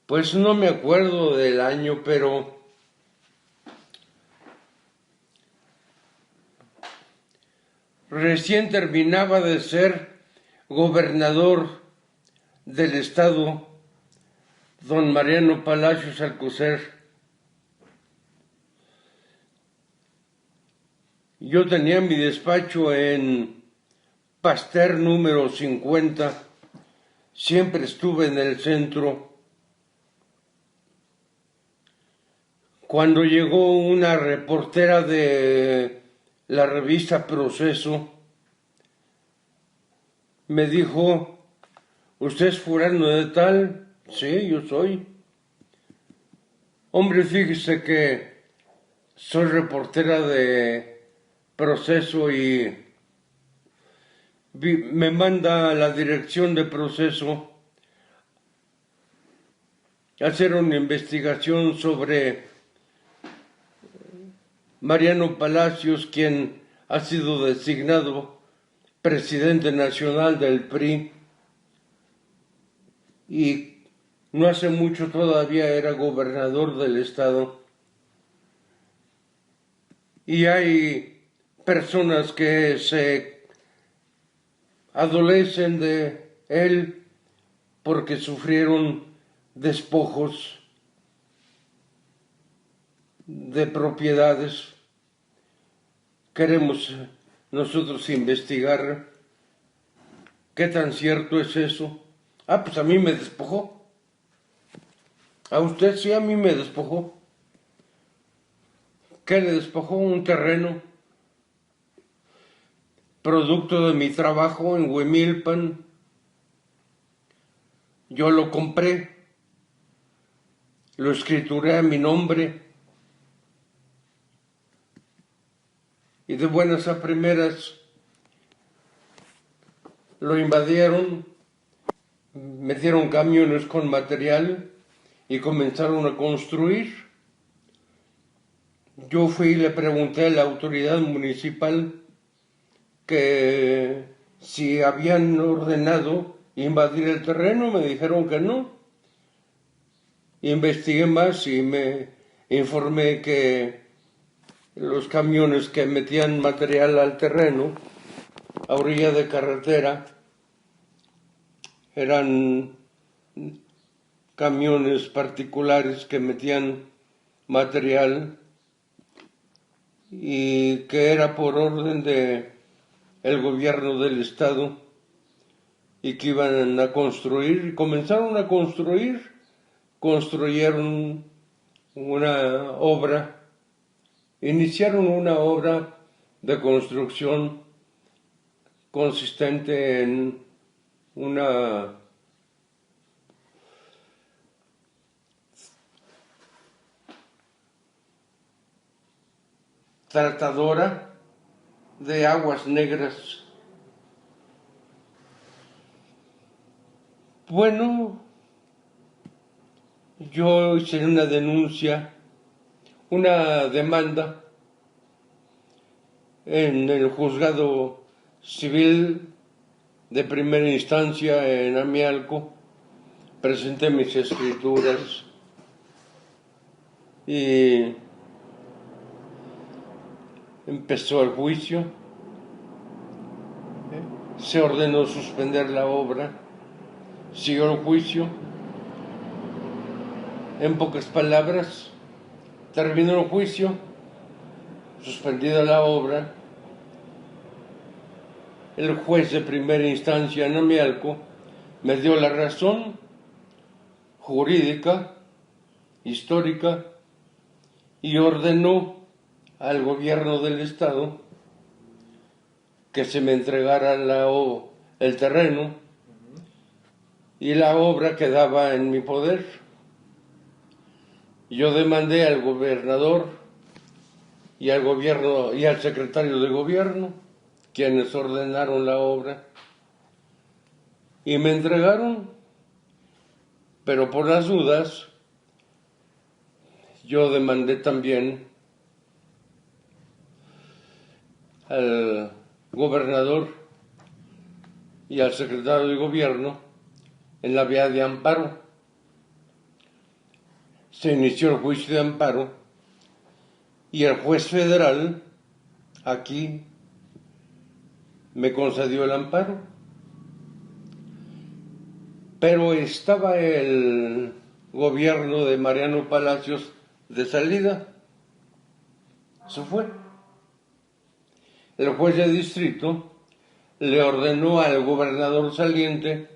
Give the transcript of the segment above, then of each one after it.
Pues no me acuerdo del año, pero recién terminaba de ser gobernador del estado don Mariano Palacios Alcocer. Yo tenía mi despacho en Pasteur número 50, siempre estuve en el centro. Cuando llegó una reportera de la revista Proceso, me dijo, ¿usted es fulano de tal? Sí, yo soy. Hombre, fíjese que soy reportera de Proceso y me manda a la dirección de Proceso a hacer una investigación sobre Mariano Palacios, quien ha sido designado presidente nacional del PRI y no hace mucho todavía era gobernador del estado. Y hay personas que se adolecen de él porque sufrieron despojos de propiedades. Queremos nosotros investigar qué tan cierto es eso. Ah, pues a mí me despojó. A usted sí, a mí me despojó. ¿Qué le despojó? Un terreno producto de mi trabajo en Huimilpan. Yo lo compré, lo escrituré a mi nombre y de buenas a primeras lo invadieron, metieron camiones con material y comenzaron a construir. Yo fui y le pregunté a la autoridad municipal que si habían ordenado invadir el terreno, me dijeron que no. Investigué más y me informé que los camiones que metían material al terreno, a orilla de carretera, eran camiones particulares que metían material y que era por orden de el gobierno del estado y que iban a construir y comenzaron a construir, construyeron una obra, iniciaron una obra de construcción consistente en una tratadora de aguas negras. Bueno, yo hice una denuncia, una demanda en el juzgado civil de primera instancia en Amialco, presenté mis escrituras y empezó el juicio, se ordenó suspender la obra, siguió el juicio. En pocas palabras, terminó el juicio, suspendida la obra, el juez de primera instancia en Amialco me dio la razón jurídica, histórica, y ordenó al gobierno del estado que se me entregara el terreno y la obra quedaba en mi poder. Yo demandé al gobernador y al gobierno y al secretario de gobierno, quienes ordenaron la obra, y me entregaron, pero por las dudas yo demandé también al gobernador y al secretario de gobierno en la vía de amparo. se inició el juicio de amparo y el juez federal aquí me concedió el amparo. Pero estaba el gobierno de Mariano Palacios de salida. Se fue. El juez de distrito le ordenó al gobernador saliente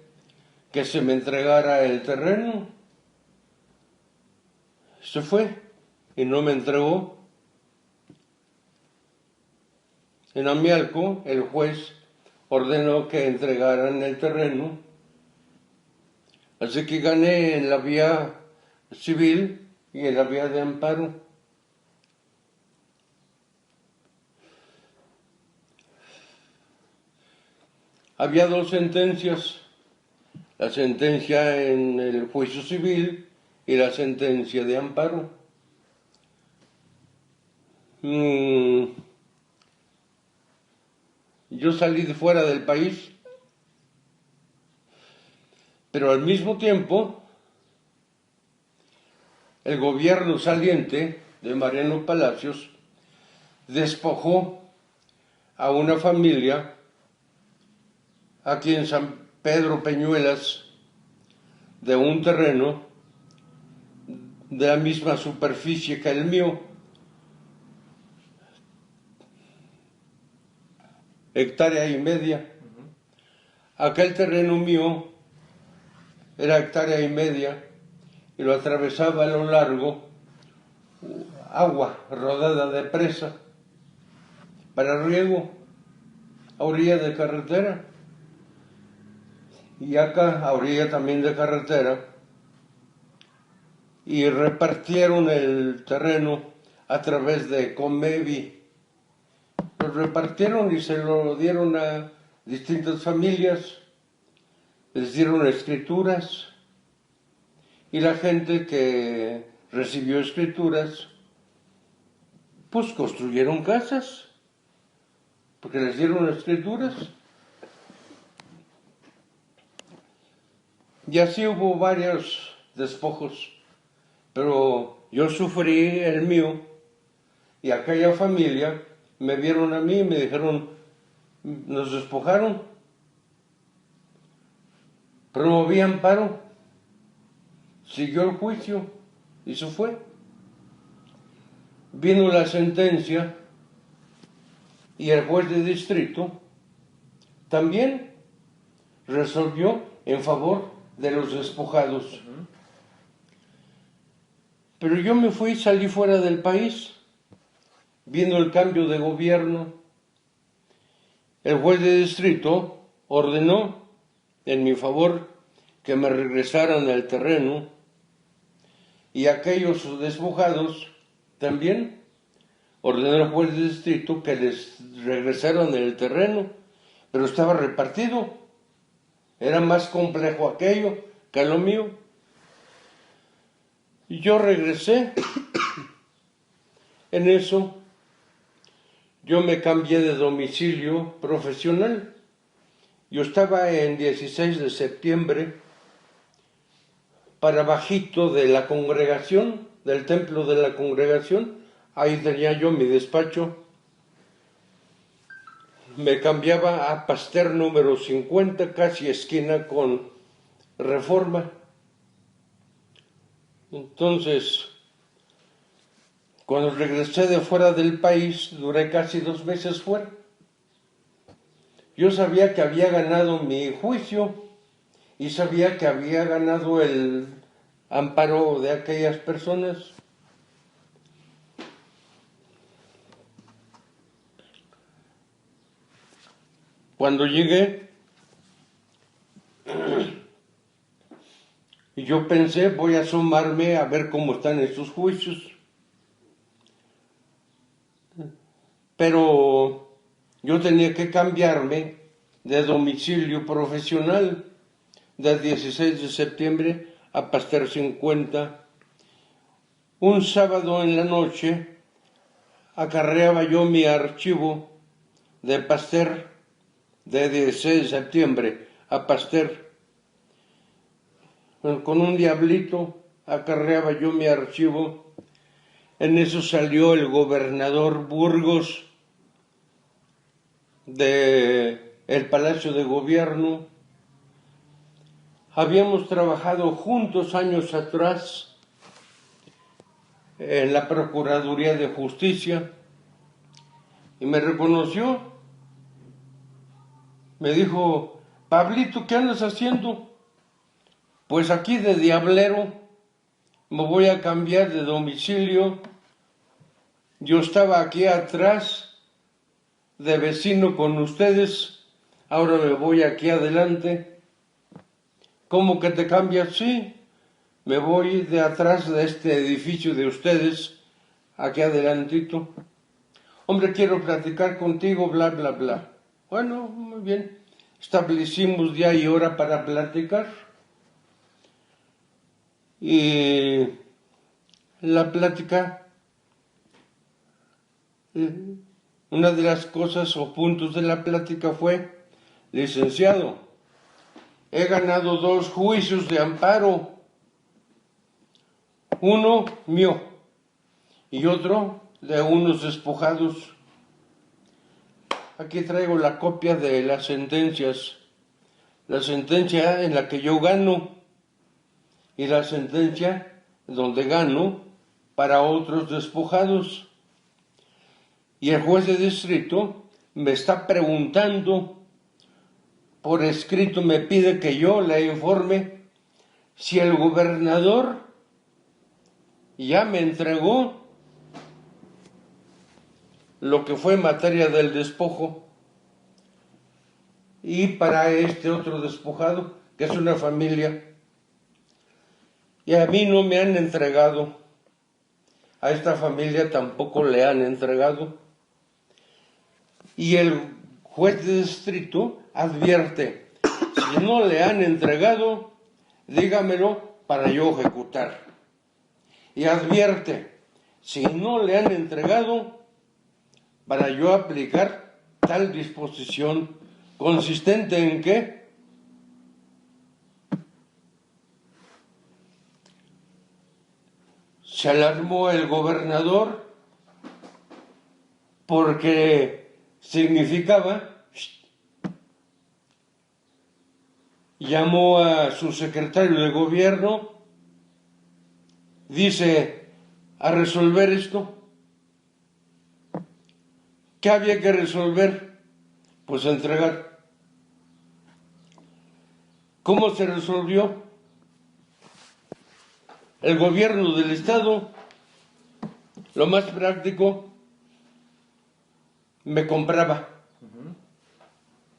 que se me entregara el terreno. Se fue y no me entregó. En Amialco, el juez ordenó que entregaran el terreno. Así que gané en la vía civil y en la vía de amparo. Había dos sentencias, la sentencia en el juicio civil y la sentencia de amparo. Yo salí de fuera del país, pero al mismo tiempo el gobierno saliente de Mariano Palacios despojó a una familia aquí en San Pedro Peñuelas de un terreno de la misma superficie que el mío, hectárea y media. Aquel terreno mío era hectárea y media y lo atravesaba a lo largo agua rodada de presa para riego a orilla de carretera. Y acá a orilla también de carretera, y repartieron el terreno a través de Comevi. Lo repartieron y se lo dieron a distintas familias, les dieron escrituras, y la gente que recibió escrituras, pues construyeron casas, porque les dieron escrituras. Y así hubo varios despojos, pero yo sufrí el mío y aquella familia me vieron a mí y me dijeron, nos despojaron. Promoví amparo, siguió el juicio y se fue. Vino la sentencia y el juez de distrito también resolvió en favor de los despojados. Pero yo me fui, salí fuera del país, viendo el cambio de gobierno. El juez de distrito ordenó en mi favor que me regresaran el terreno y aquellos despojados también ordenó el juez de distrito que les regresaran el terreno, pero estaba repartido. Era más complejo aquello que lo mío. Y yo regresé. En eso, yo me cambié de domicilio profesional. Yo estaba en 16 de septiembre para bajito de la congregación, del templo de la congregación. Ahí tenía yo mi despacho. Me cambiaba a Pasteur número 50, casi esquina con Reforma. Entonces, cuando regresé de fuera del país, duré casi 2 meses fuera. Yo sabía que había ganado mi juicio y sabía que había ganado el amparo de aquellas personas. Cuando llegué, yo pensé, voy a asomarme a ver cómo están estos juicios. Pero yo tenía que cambiarme de domicilio profesional del 16 de septiembre a Pasteur 50. Un sábado en la noche acarreaba yo mi archivo de Pasteur de 16 de septiembre a Pasteur con un diablito acarreaba yo mi archivo. En eso salió el gobernador Burgos del Palacio de Gobierno. Habíamos trabajado juntos años atrás en la Procuraduría de Justicia y me reconoció. Me dijo: Pablito, ¿qué andas haciendo? Pues aquí de diablero, me voy a cambiar de domicilio. Yo estaba aquí atrás de vecino con ustedes, ahora me voy aquí adelante. ¿Cómo que te cambias? Sí, me voy de atrás de este edificio de ustedes, aquí adelantito. Hombre, quiero platicar contigo, bla, bla, bla. Bueno, muy bien. Establecimos día y hora para platicar. Y la plática, una de las cosas o puntos de la plática fue: licenciado, he ganado 2 juicios de amparo. Uno mío y otro de unos despojados. Aquí traigo la copia de las sentencias. La sentencia en la que yo gano y la sentencia donde gano para otros despojados. Y el juez de distrito me está preguntando, por escrito me pide que yo le informe si el gobernador ya me entregó lo que fue materia del despojo, y para este otro despojado, que es una familia, y a mí no me han entregado, a esta familia tampoco le han entregado. Y el juez de distrito advierte: si no le han entregado, dígamelo para yo ejecutar. Y advierte: si no le han entregado, para yo aplicar tal disposición, consistente en que se alarmó el gobernador porque significaba, llamó a su secretario de gobierno, dice: a resolver esto. ¿Qué había que resolver? Pues entregar. ¿Cómo se resolvió? El gobierno del estado, lo más práctico, me compraba.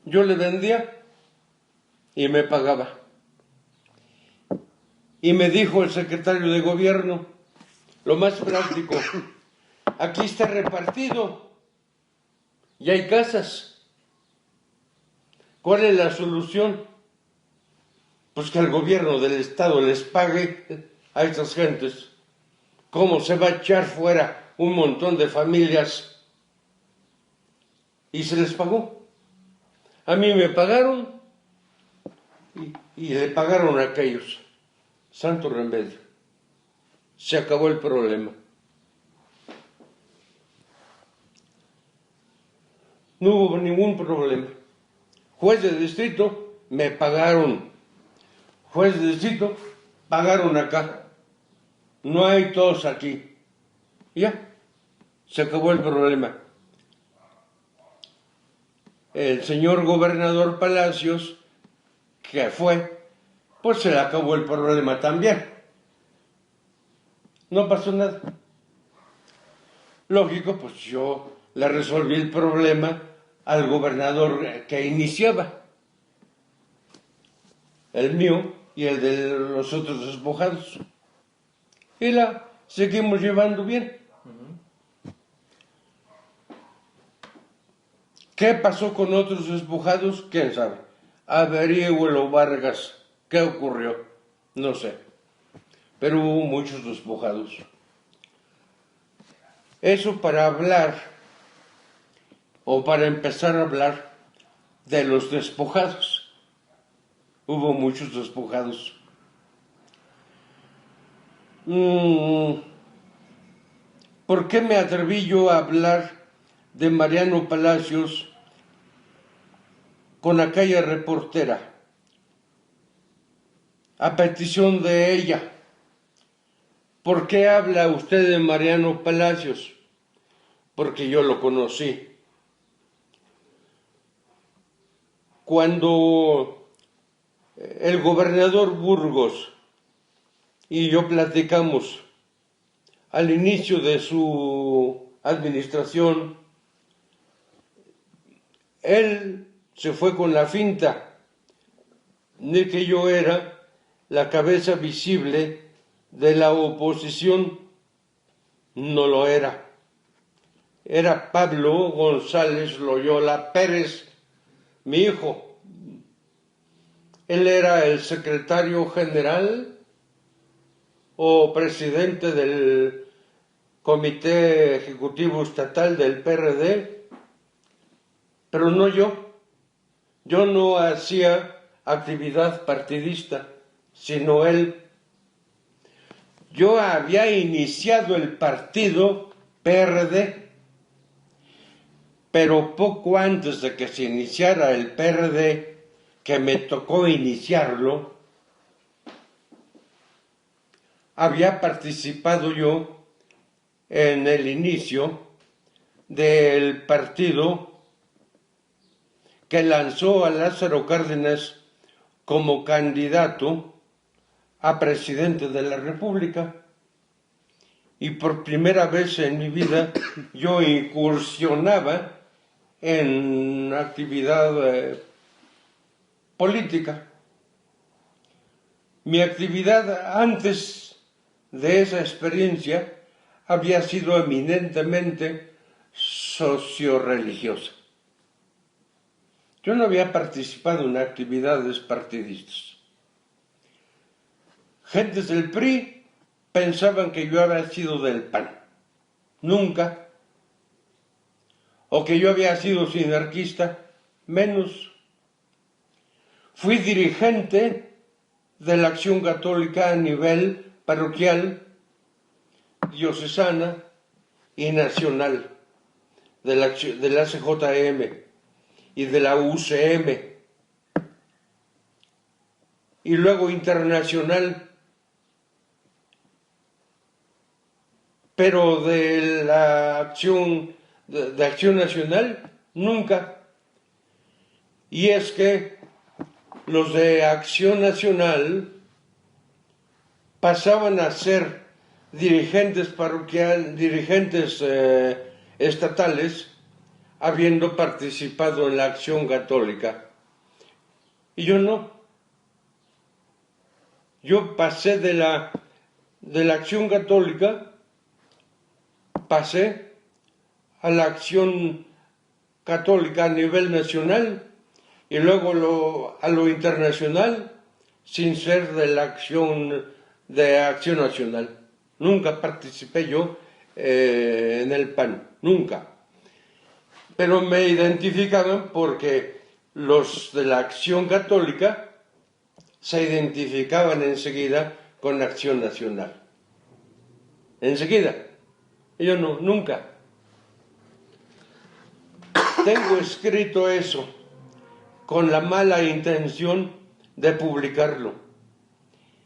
Yo le vendía y me pagaba. Y me dijo el secretario de gobierno, lo más práctico: aquí está repartido y hay casas. ¿Cuál es la solución? Pues que el gobierno del estado les pague a estas gentes. ¿Cómo se va a echar fuera un montón de familias? Y se les pagó. A mí me pagaron y le pagaron a aquellos. Santo remedio. Se acabó el problema. No hubo ningún problema. Juez de distrito, me pagaron. Juez de distrito, pagaron acá. No hay tos aquí. Ya, se acabó el problema. El señor gobernador Palacios, que fue, pues se le acabó el problema también. No pasó nada. Lógico, pues yo le resolví el problema al gobernador que iniciaba, el mío y el de los otros despojados. Y la seguimos llevando bien. ¿Qué pasó con otros despojados? ¿Quién sabe? Averígüelo, Vargas. ¿Qué ocurrió? No sé. Pero hubo muchos despojados. Eso para hablar, o para empezar a hablar de los despojados. Hubo muchos despojados. ¿Por qué me atreví yo a hablar de Mariano Palacios con aquella reportera? A petición de ella. ¿Por qué habla usted de Mariano Palacios? Porque yo lo conocí. Cuando el gobernador Burgos y yo platicamos al inicio de su administración, él se fue con la finta de que yo era la cabeza visible de la oposición. No lo era. Era Pablo González Loyola Pérez, mi hijo. Él era el secretario general o presidente del Comité Ejecutivo Estatal del PRD, pero no yo. Yo no hacía actividad partidista, sino él. Yo había iniciado el partido PRD, pero poco antes de que se iniciara el PRD, que me tocó iniciarlo, había participado yo en el inicio del partido que lanzó a Lázaro Cárdenas como candidato a presidente de la República. Y por primera vez en mi vida yo incursionaba en actividad política. Mi actividad antes de esa experiencia había sido eminentemente socio-religiosa. Yo no había participado en actividades partidistas. Gentes del PRI pensaban que yo había sido del PAN. Nunca. O que yo había sido sinarquista. Menos. Fui dirigente de la Acción Católica a nivel parroquial, diocesana y nacional, de la CJM y de la UCM, y luego internacional, pero de la acción, de Acción Nacional, nunca. Y es que los de Acción Nacional pasaban a ser dirigentes parroquiales, dirigentes estatales, habiendo participado en la Acción Católica. Y yo no. Yo pasé de la Acción Católica, pasé a la Acción Católica a nivel nacional y luego a lo internacional, sin ser de la Acción Nacional. Nunca participé yo en el PAN, nunca. Pero me identificaban porque los de la Acción Católica se identificaban enseguida con Acción Nacional. Enseguida. Yo no, nunca. Tengo escrito eso con la mala intención de publicarlo.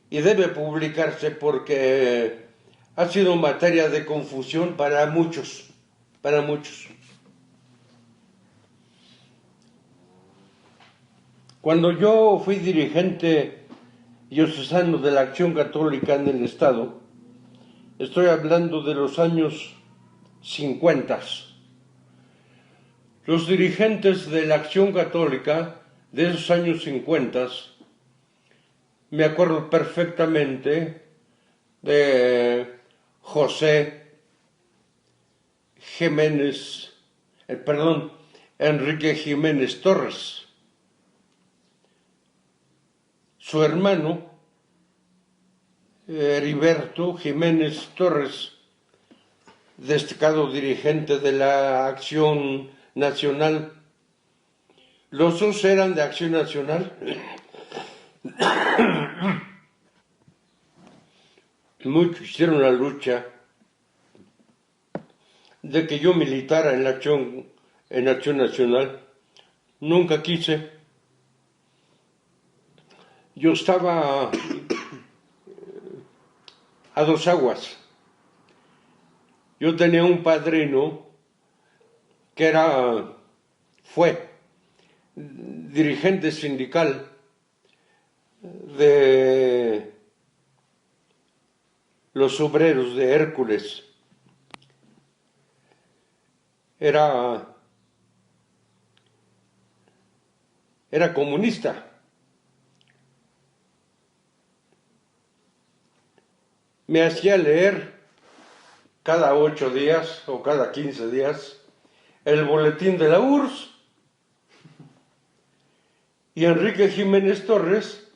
Y debe publicarse porque ha sido materia de confusión para muchos, Cuando yo fui dirigente diocesano de la Acción Católica en el Estado, estoy hablando de los años 50. Los dirigentes de la Acción Católica de esos años 50, me acuerdo perfectamente de Enrique Jiménez Torres. Su hermano, Heriberto Jiménez Torres, destacado dirigente de la Acción Nacional. Los dos eran de Acción Nacional. muchos hicieron la lucha de que yo militara en Acción Nacional. Nunca quise. Yo estaba a dos aguas. Yo tenía un padrino que fue dirigente sindical de los obreros de Hércules. Era comunista. Me hacía leer cada 8 días o cada 15 días el boletín de la URSS. Y Enrique Jiménez Torres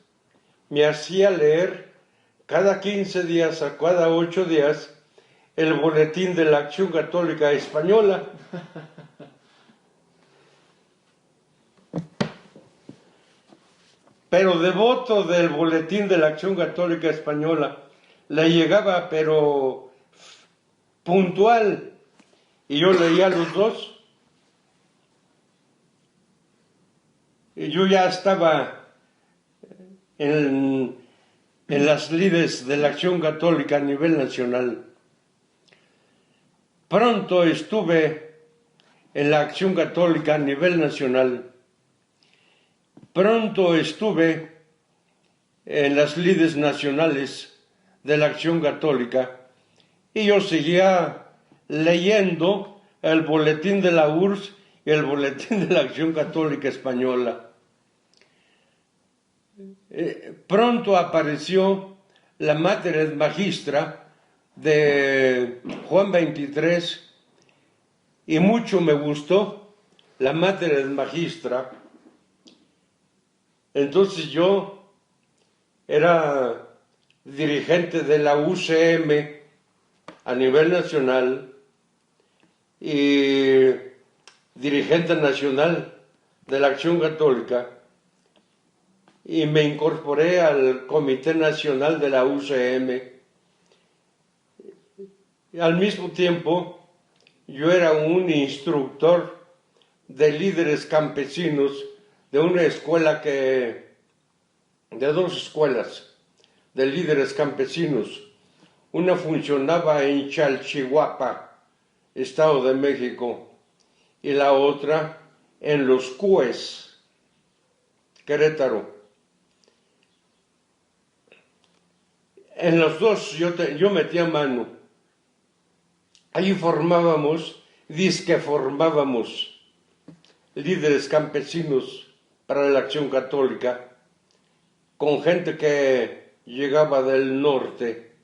me hacía leer cada 15 días a cada 8 días el boletín de la Acción Católica Española. Pero devoto del boletín de la Acción Católica Española, le llegaba pero puntual, y yo leía los dos. Y yo ya estaba en las lides de la Acción Católica a nivel nacional. Pronto estuve en la Acción Católica a nivel nacional. Pronto estuve en las lides nacionales de la Acción Católica y yo seguía leyendo el boletín de la URSS y el boletín de la Acción Católica Española. Pronto apareció la Mater et Magistra de Juan 23 y mucho me gustó la Mater et Magistra. Entonces yo era dirigente de la UCM a nivel nacional y dirigente nacional de la Acción Católica, y me incorporé al Comité Nacional de la UCM. Y al mismo tiempo, yo era un instructor de líderes campesinos de una escuela de dos escuelas de líderes campesinos. Una funcionaba en Chalchihuapa, Estado de México, y la otra en Los Cues, Querétaro. En los dos yo metía mano. Ahí formábamos líderes campesinos para la Acción Católica, con gente que llegaba del norte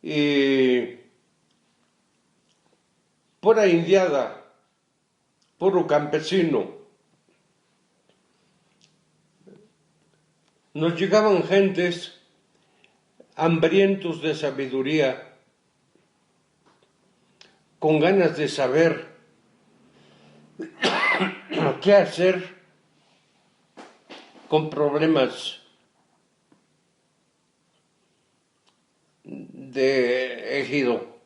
y pura indiada, puro campesino. Nos llegaban gentes hambrientos de sabiduría, con ganas de saber qué hacer con problemas de ejido.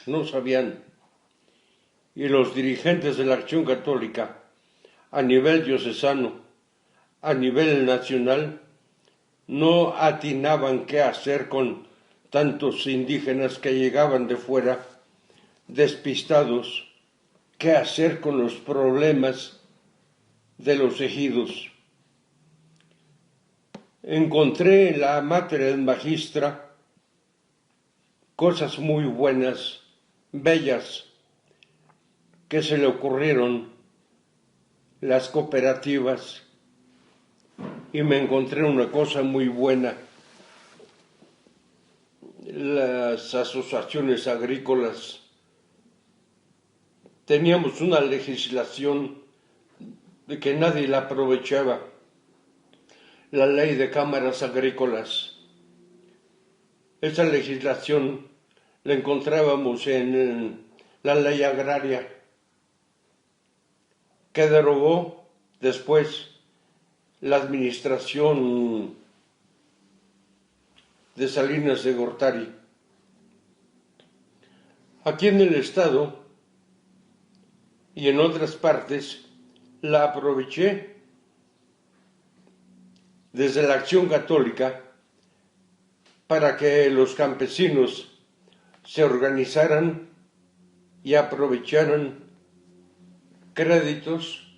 No sabían. Y los dirigentes de la Acción Católica, a nivel diocesano, a nivel nacional, no atinaban qué hacer con tantos indígenas que llegaban de fuera, despistados, qué hacer con los problemas de los ejidos. Encontré en la Mater et Magistra cosas muy buenas, bellas, que se le ocurrieron, las cooperativas, y me encontré una cosa muy buena, las asociaciones agrícolas. Teníamos una legislación de que nadie la aprovechaba, la ley de cámaras agrícolas. Esa legislación la encontrábamos en la ley agraria, que derogó después la administración de Salinas de Gortari. Aquí en el estado y en otras partes la aproveché desde la Acción Católica para que los campesinos se organizaran y aprovecharan créditos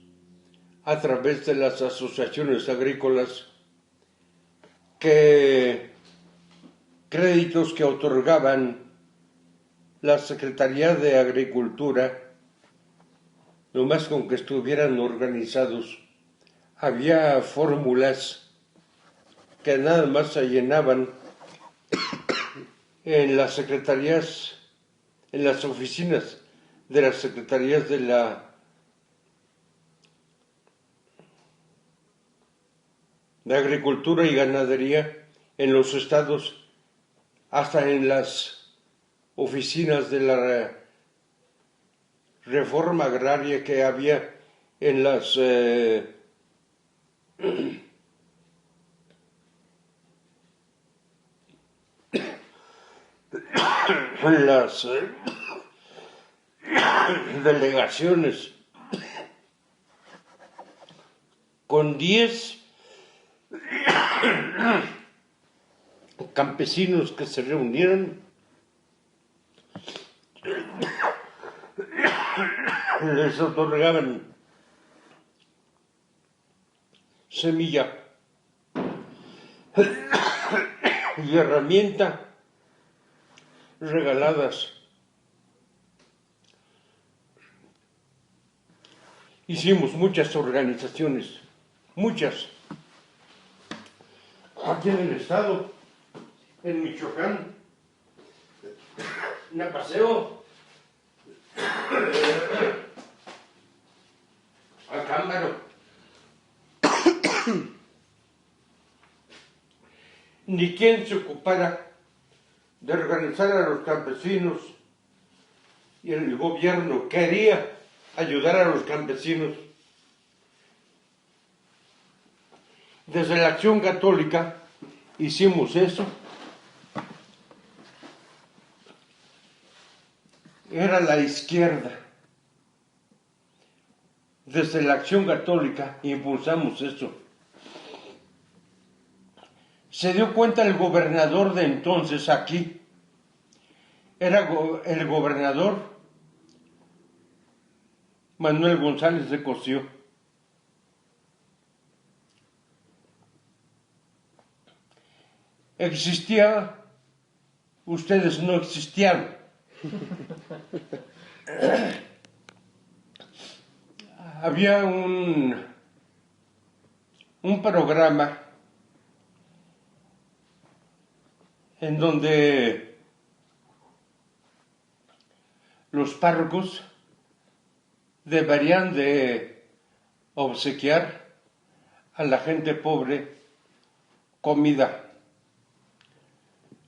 a través de las asociaciones agrícolas, créditos que otorgaban la Secretaría de Agricultura, nomás con que estuvieran organizados. Había fórmulas que nada más se llenaban en las secretarías, en las oficinas de las secretarías de Agricultura y Ganadería en los estados, hasta en las oficinas de la reforma agraria que había en las delegaciones, con 10 campesinos que se reunieron, les otorgaban semilla y herramienta regaladas. Hicimos muchas organizaciones, muchas, aquí en el estado, en Michoacán, Napaseo, Acámbaro. Ni quien se ocupara de organizar a los campesinos, y el gobierno quería ayudar a los campesinos. Desde la Acción Católica hicimos eso. Era la izquierda. Desde la Acción Católica impulsamos eso. Se dio cuenta el gobernador de entonces aquí. Era el gobernador Manuel González de Cosío. Existía, ustedes no existían. Había un programa en donde los párrocos deberían de obsequiar a la gente pobre comida,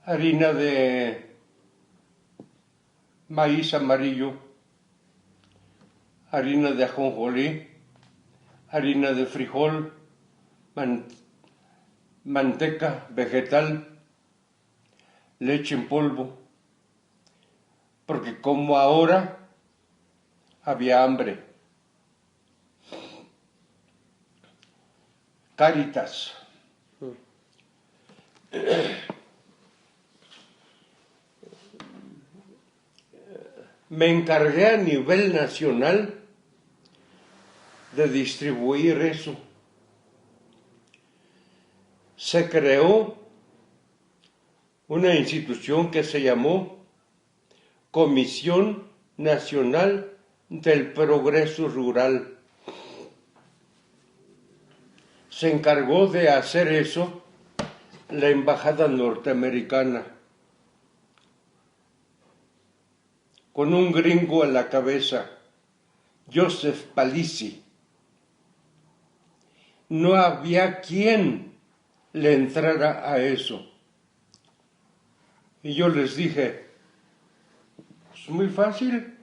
harina de maíz amarillo, harina de ajonjolí, harina de frijol, manteca vegetal, leche en polvo, porque como ahora había hambre. Cáritas. Me encargué a nivel nacional de distribuir eso. Se creó una institución que se llamó Comisión Nacional del Progreso Rural. Se encargó de hacer eso la embajada norteamericana, con un gringo a la cabeza, Joseph Palisi. No había quien le entrara a eso. Y yo les dije, es muy fácil,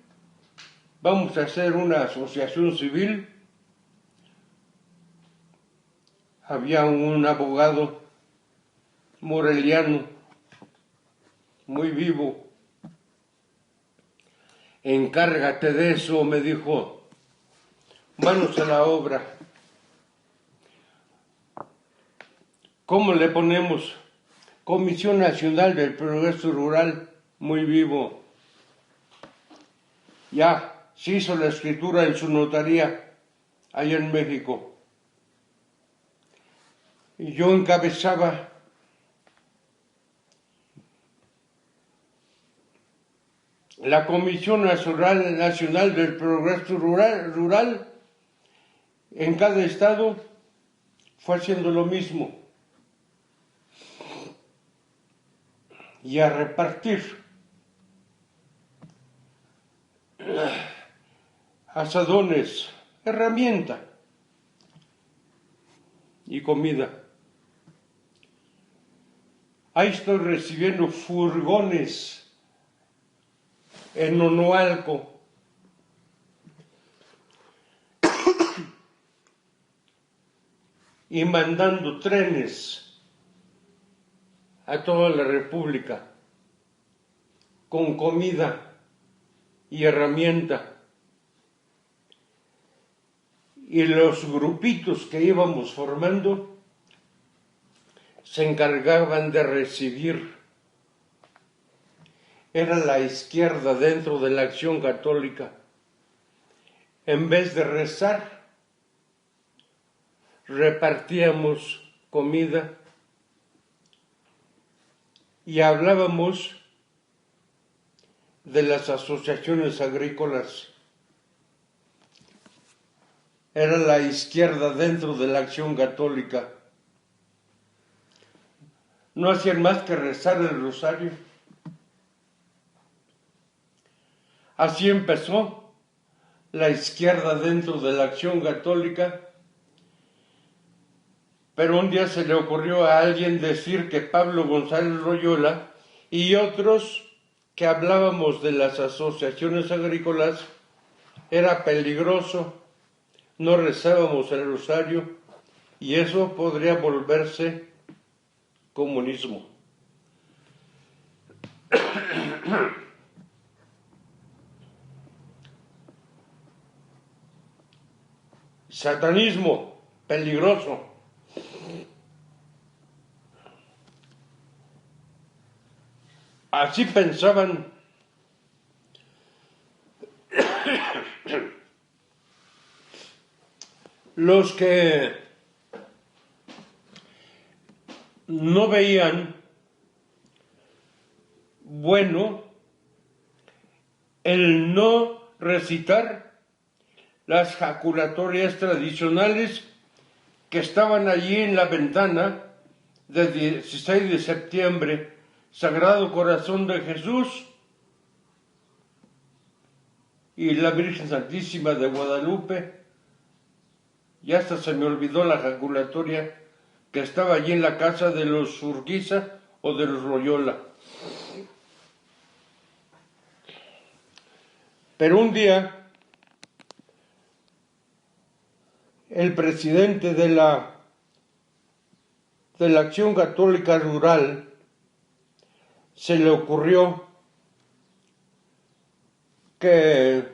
vamos a hacer una asociación civil. Había un abogado moreliano muy vivo. Encárgate de eso, me dijo. Manos a la obra. ¿Cómo le ponemos? Comisión Nacional del Progreso Rural, muy vivo. Ya se hizo la escritura en su notaría, allá en México. Y yo encabezaba la Comisión Nacional del Progreso Rural. En cada estado fue haciendo lo mismo. Y a repartir asadones, herramienta y comida. Ahí estoy recibiendo furgones en Onoalco. Y mandando trenes a toda la República con comida y herramienta. Y los grupitos que íbamos formando se encargaban de recibir. Era la izquierda dentro de la Acción Católica. En vez de rezar, repartíamos comida y hablábamos de las asociaciones agrícolas. Era la izquierda dentro de la Acción Católica. No hacían más que rezar el rosario. Así empezó la izquierda dentro de la Acción Católica. Pero un día se le ocurrió a alguien decir que Pablo González Loyola y otros que hablábamos de las asociaciones agrícolas era peligroso, no rezábamos el rosario y eso podría volverse comunismo. Satanismo, peligroso. Así pensaban los que no veían bueno el no recitar las jaculatorias tradicionales que estaban allí en la ventana del 16 de septiembre, Sagrado Corazón de Jesús y la Virgen Santísima de Guadalupe. Y hasta se me olvidó la jaculatoria que estaba allí en la casa de los Urquiza o de los Loyola. Pero un día, el presidente de la Acción Católica Rural se le ocurrió que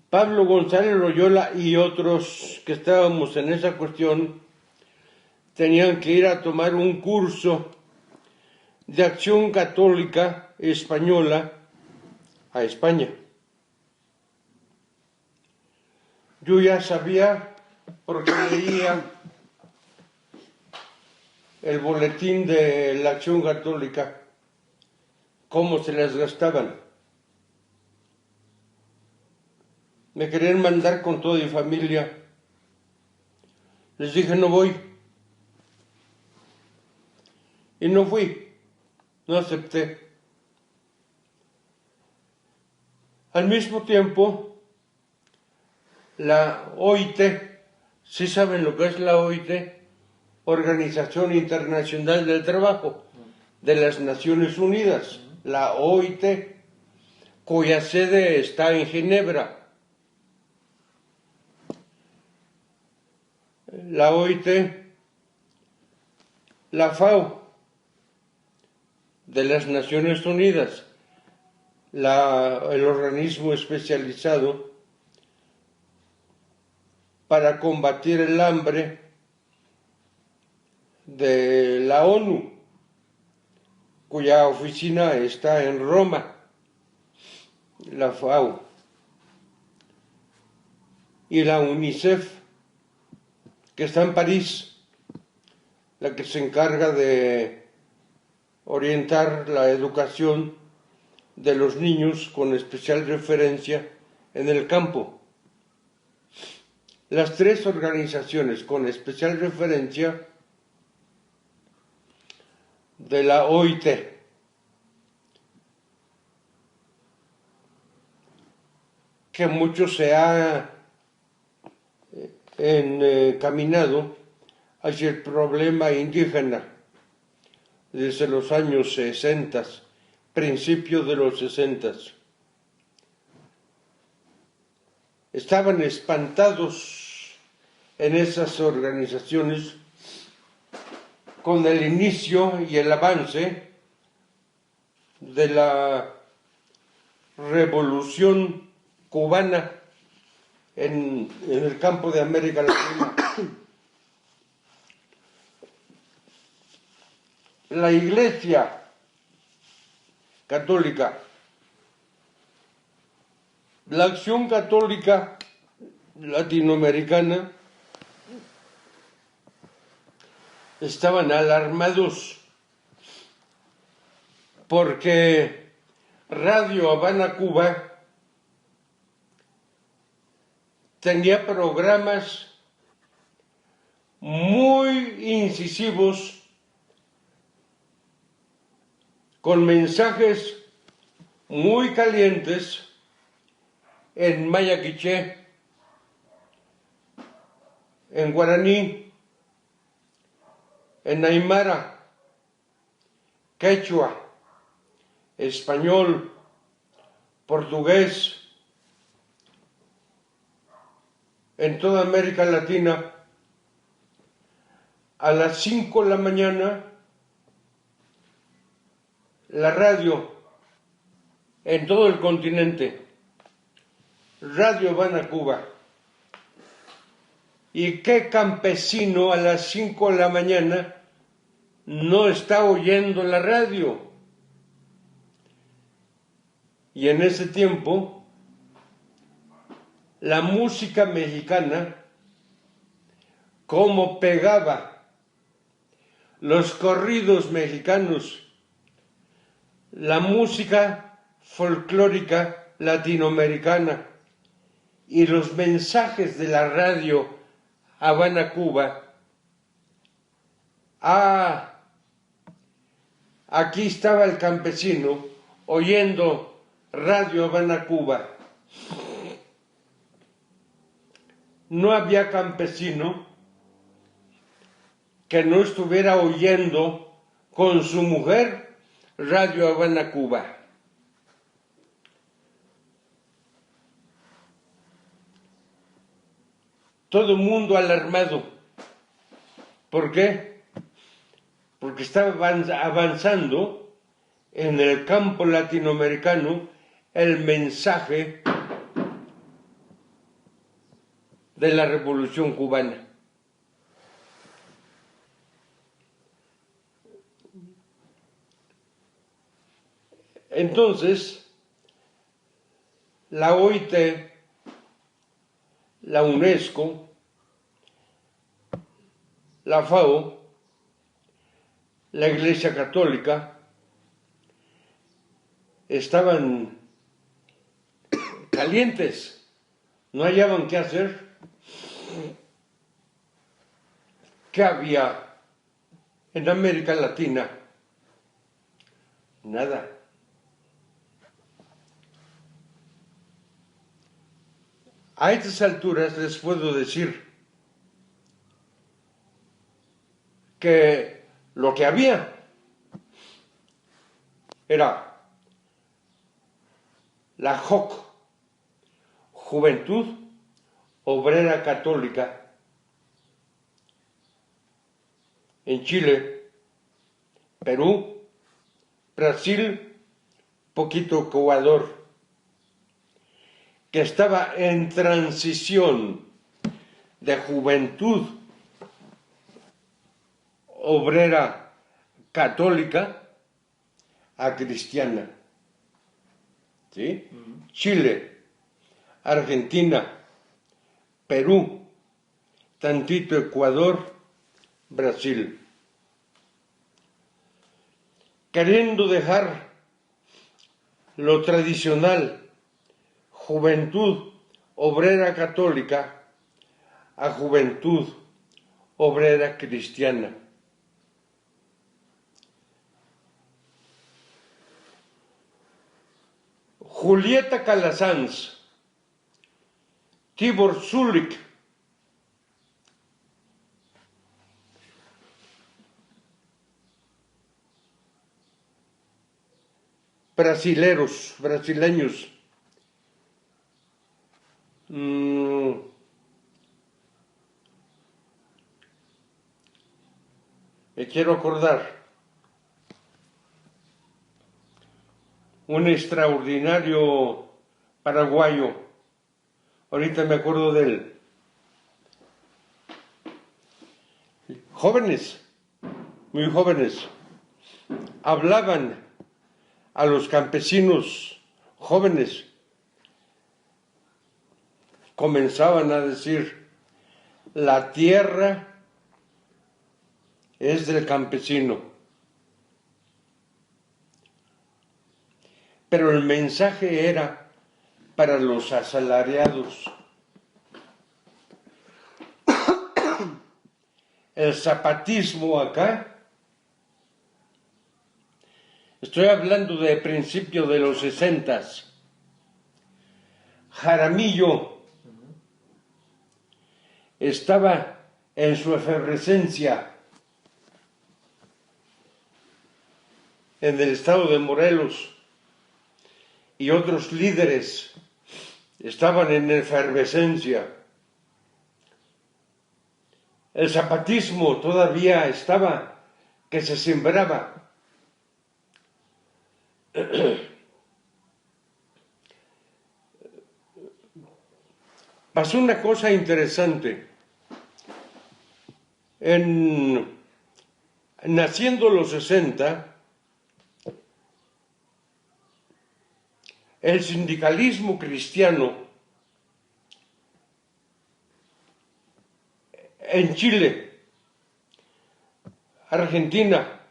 Pablo González Loyola y otros que estábamos en esa cuestión tenían que ir a tomar un curso de Acción Católica Española a España. Yo ya sabía, porque leía el boletín de la Acción Católica, cómo se las gastaban. Me querían mandar con toda mi familia. Les dije, no voy. Y no fui, no acepté. Al mismo tiempo, la OIT, ¿sí saben lo que es la OIT? Organización Internacional del Trabajo de las Naciones Unidas, la OIT, cuya sede está en Ginebra. la OIT, la FAO de las Naciones Unidas, el organismo especializado para combatir el hambre de la ONU, cuya oficina está en Roma, la FAO, y la UNICEF, que está en París, la que se encarga de orientar la educación de los niños con especial referencia en el campo. Las tres organizaciones con especial referencia de la OIT, que mucho se ha encaminado hacia el problema indígena desde los años 60, principios de los 60. Estaban espantados en esas organizaciones con el inicio y el avance de la revolución cubana en el campo de América Latina. La Iglesia Católica, la Acción Católica Latinoamericana, estaban alarmados porque Radio Habana Cuba tenía programas muy incisivos con mensajes muy calientes en maya quiché, en guaraní, en aymara, quechua, español, portugués, en toda América Latina. A las 5 de la mañana, la radio en todo el continente, Radio Habana Cuba. ¿Y qué campesino a las 5 de la mañana no está oyendo la radio? Y en ese tiempo, la música mexicana, como pegaba, los corridos mexicanos, la música folclórica latinoamericana y los mensajes de la radio Habana Cuba. Aquí estaba el campesino oyendo Radio Habana Cuba. No había campesino que no estuviera oyendo con su mujer Radio Habana Cuba. Todo el mundo alarmado. ¿Por qué? Porque estaba avanzando en el campo latinoamericano el mensaje de la Revolución Cubana. Entonces, la OIT, la UNESCO, la FAO, la Iglesia Católica, estaban calientes, no hallaban qué hacer. ¿Qué había en América Latina? Nada. A estas alturas les puedo decir que lo que había era la JOC, Juventud Obrera Católica, en Chile, Perú, Brasil, poquito Ecuador, que estaba en transición de juventud obrera católica a cristiana. ¿Sí? Chile, Argentina, Perú, tantito Ecuador, Brasil. Queriendo dejar lo tradicional, juventud obrera católica, a juventud obrera cristiana. Julieta Calasanz, Tibor Zulik, brasileños, me quiero acordar, un extraordinario paraguayo, ahorita me acuerdo de él, jóvenes, muy jóvenes, hablaban a los campesinos jóvenes, comenzaban a decir, la tierra es del campesino. Pero el mensaje era para los asalariados. El zapatismo acá, estoy hablando de principios de los 60s. Jaramillo estaba en su efervescencia en el estado de Morelos y otros líderes estaban en efervescencia. El zapatismo todavía estaba, que se sembraba. Pasó una cosa interesante. Naciendo los 60, el sindicalismo cristiano en Chile, Argentina,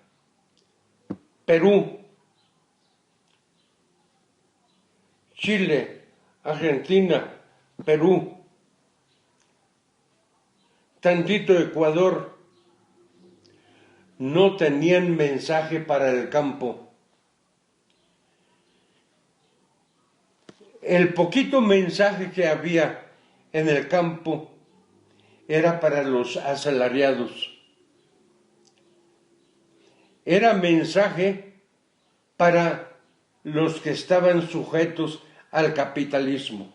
Perú, Chile, Argentina, Perú, tantito Ecuador, no tenían mensaje para el campo. El poquito mensaje que había en el campo era para los asalariados. Era mensaje para los que estaban sujetos al capitalismo.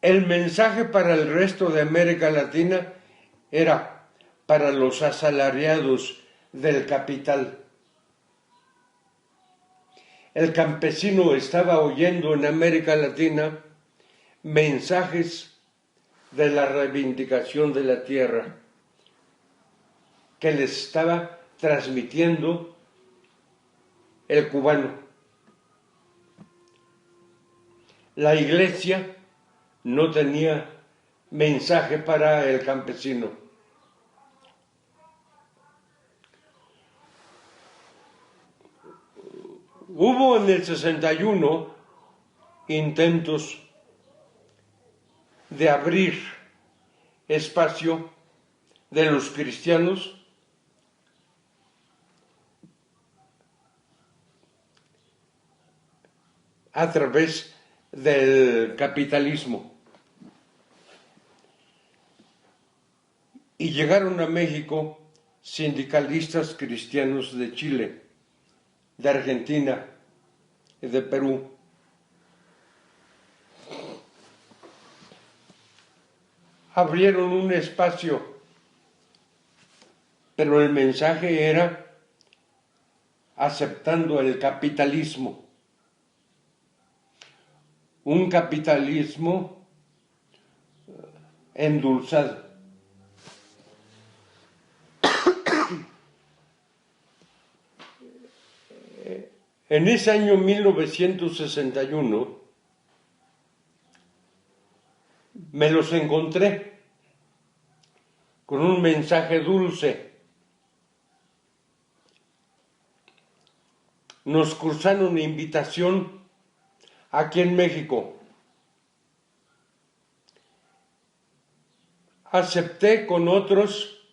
El mensaje para el resto de América Latina era para los asalariados del capital. El campesino estaba oyendo en América Latina mensajes de la reivindicación de la tierra que les estaba transmitiendo el cubano. La iglesia no tenía mensaje para el campesino. Hubo en el 61 intentos de abrir espacio de los cristianos a través del capitalismo. Y llegaron a México sindicalistas cristianos de Chile, de Argentina y de Perú. abrieron un espacio, pero el mensaje era aceptando el capitalismo, un capitalismo endulzado. En ese año 1961 me los encontré con un mensaje dulce. Nos cruzaron una invitación aquí en México. Acepté con otros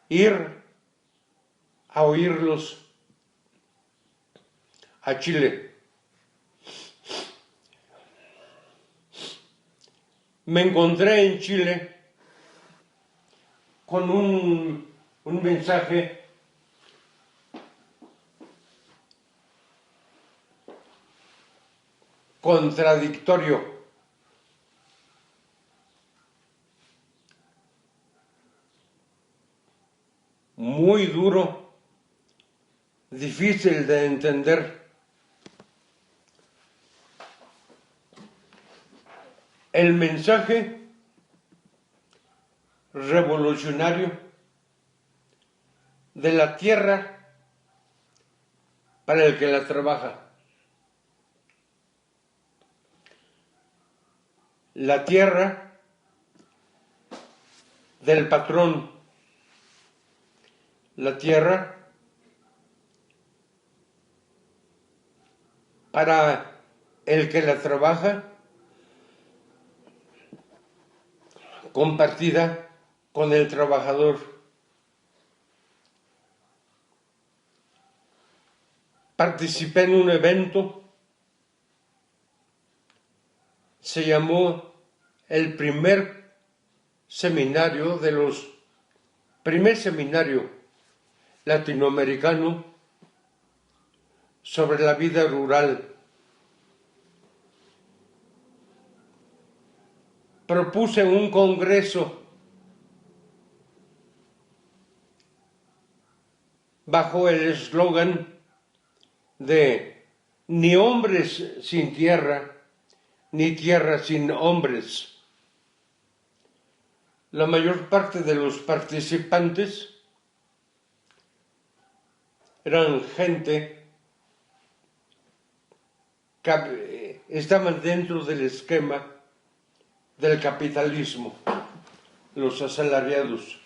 ir a oírlos a Chile. Me encontré en Chile con un mensaje contradictorio. Muy duro, difícil de entender. El mensaje revolucionario de la tierra para el que la trabaja. La tierra del patrón. La tierra para el que la trabaja, compartida con el trabajador. Participé en un evento, se llamó el primer seminario latinoamericano sobre la vida rural. Propuse un congreso bajo el eslogan de ni hombres sin tierra, ni tierra sin hombres. La mayor parte de los participantes eran gente que estaban dentro del esquema del capitalismo, los asalariados.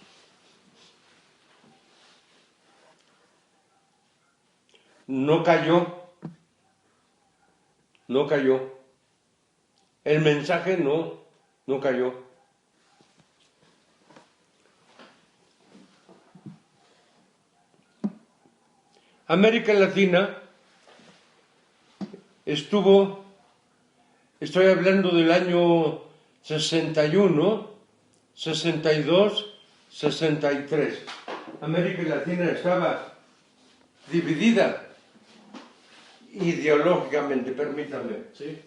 No cayó. El mensaje no cayó. América Latina estoy hablando del año 61, 62, 63. América Latina estaba dividida ideológicamente, permítame, ¿sí?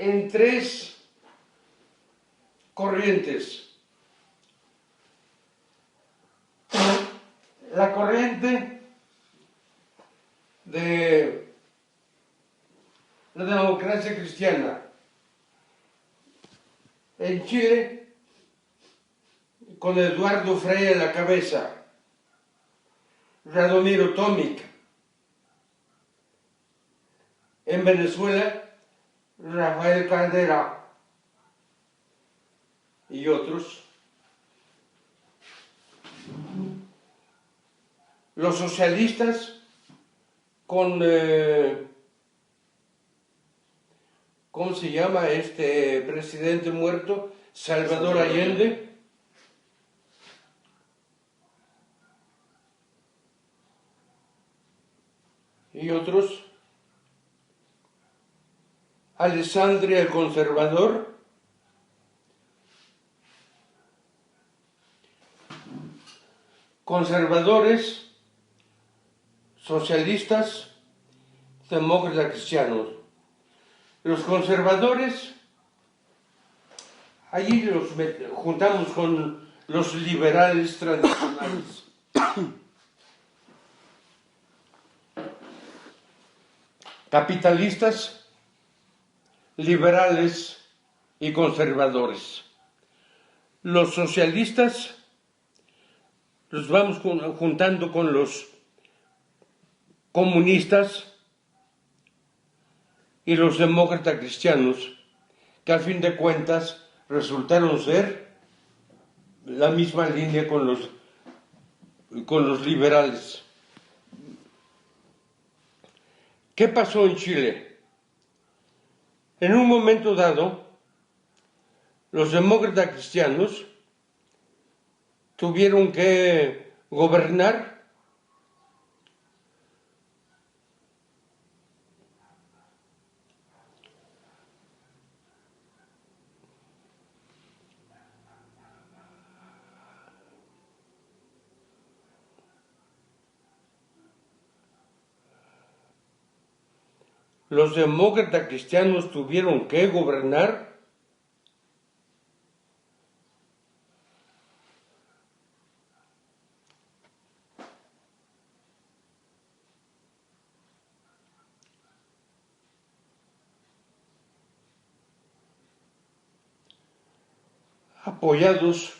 En tres corrientes. La corriente de la democracia cristiana. En Chile, con Eduardo Frei a la cabeza, Radomiro Tomic. En Venezuela, Rafael Caldera y otros. Los socialistas con, ¿cómo se llama este presidente muerto? Salvador Allende. Y otros. Alessandria el conservador, conservadores, socialistas, demócratas cristianos. Los conservadores, allí los juntamos con los liberales tradicionales. Capitalistas, liberales y conservadores. Los socialistas los vamos juntando con los comunistas y los demócratas cristianos, que a fin de cuentas resultaron ser la misma línea con los liberales. ¿Qué pasó en Chile? En un momento dado, los demócratas cristianos tuvieron que gobernar apoyados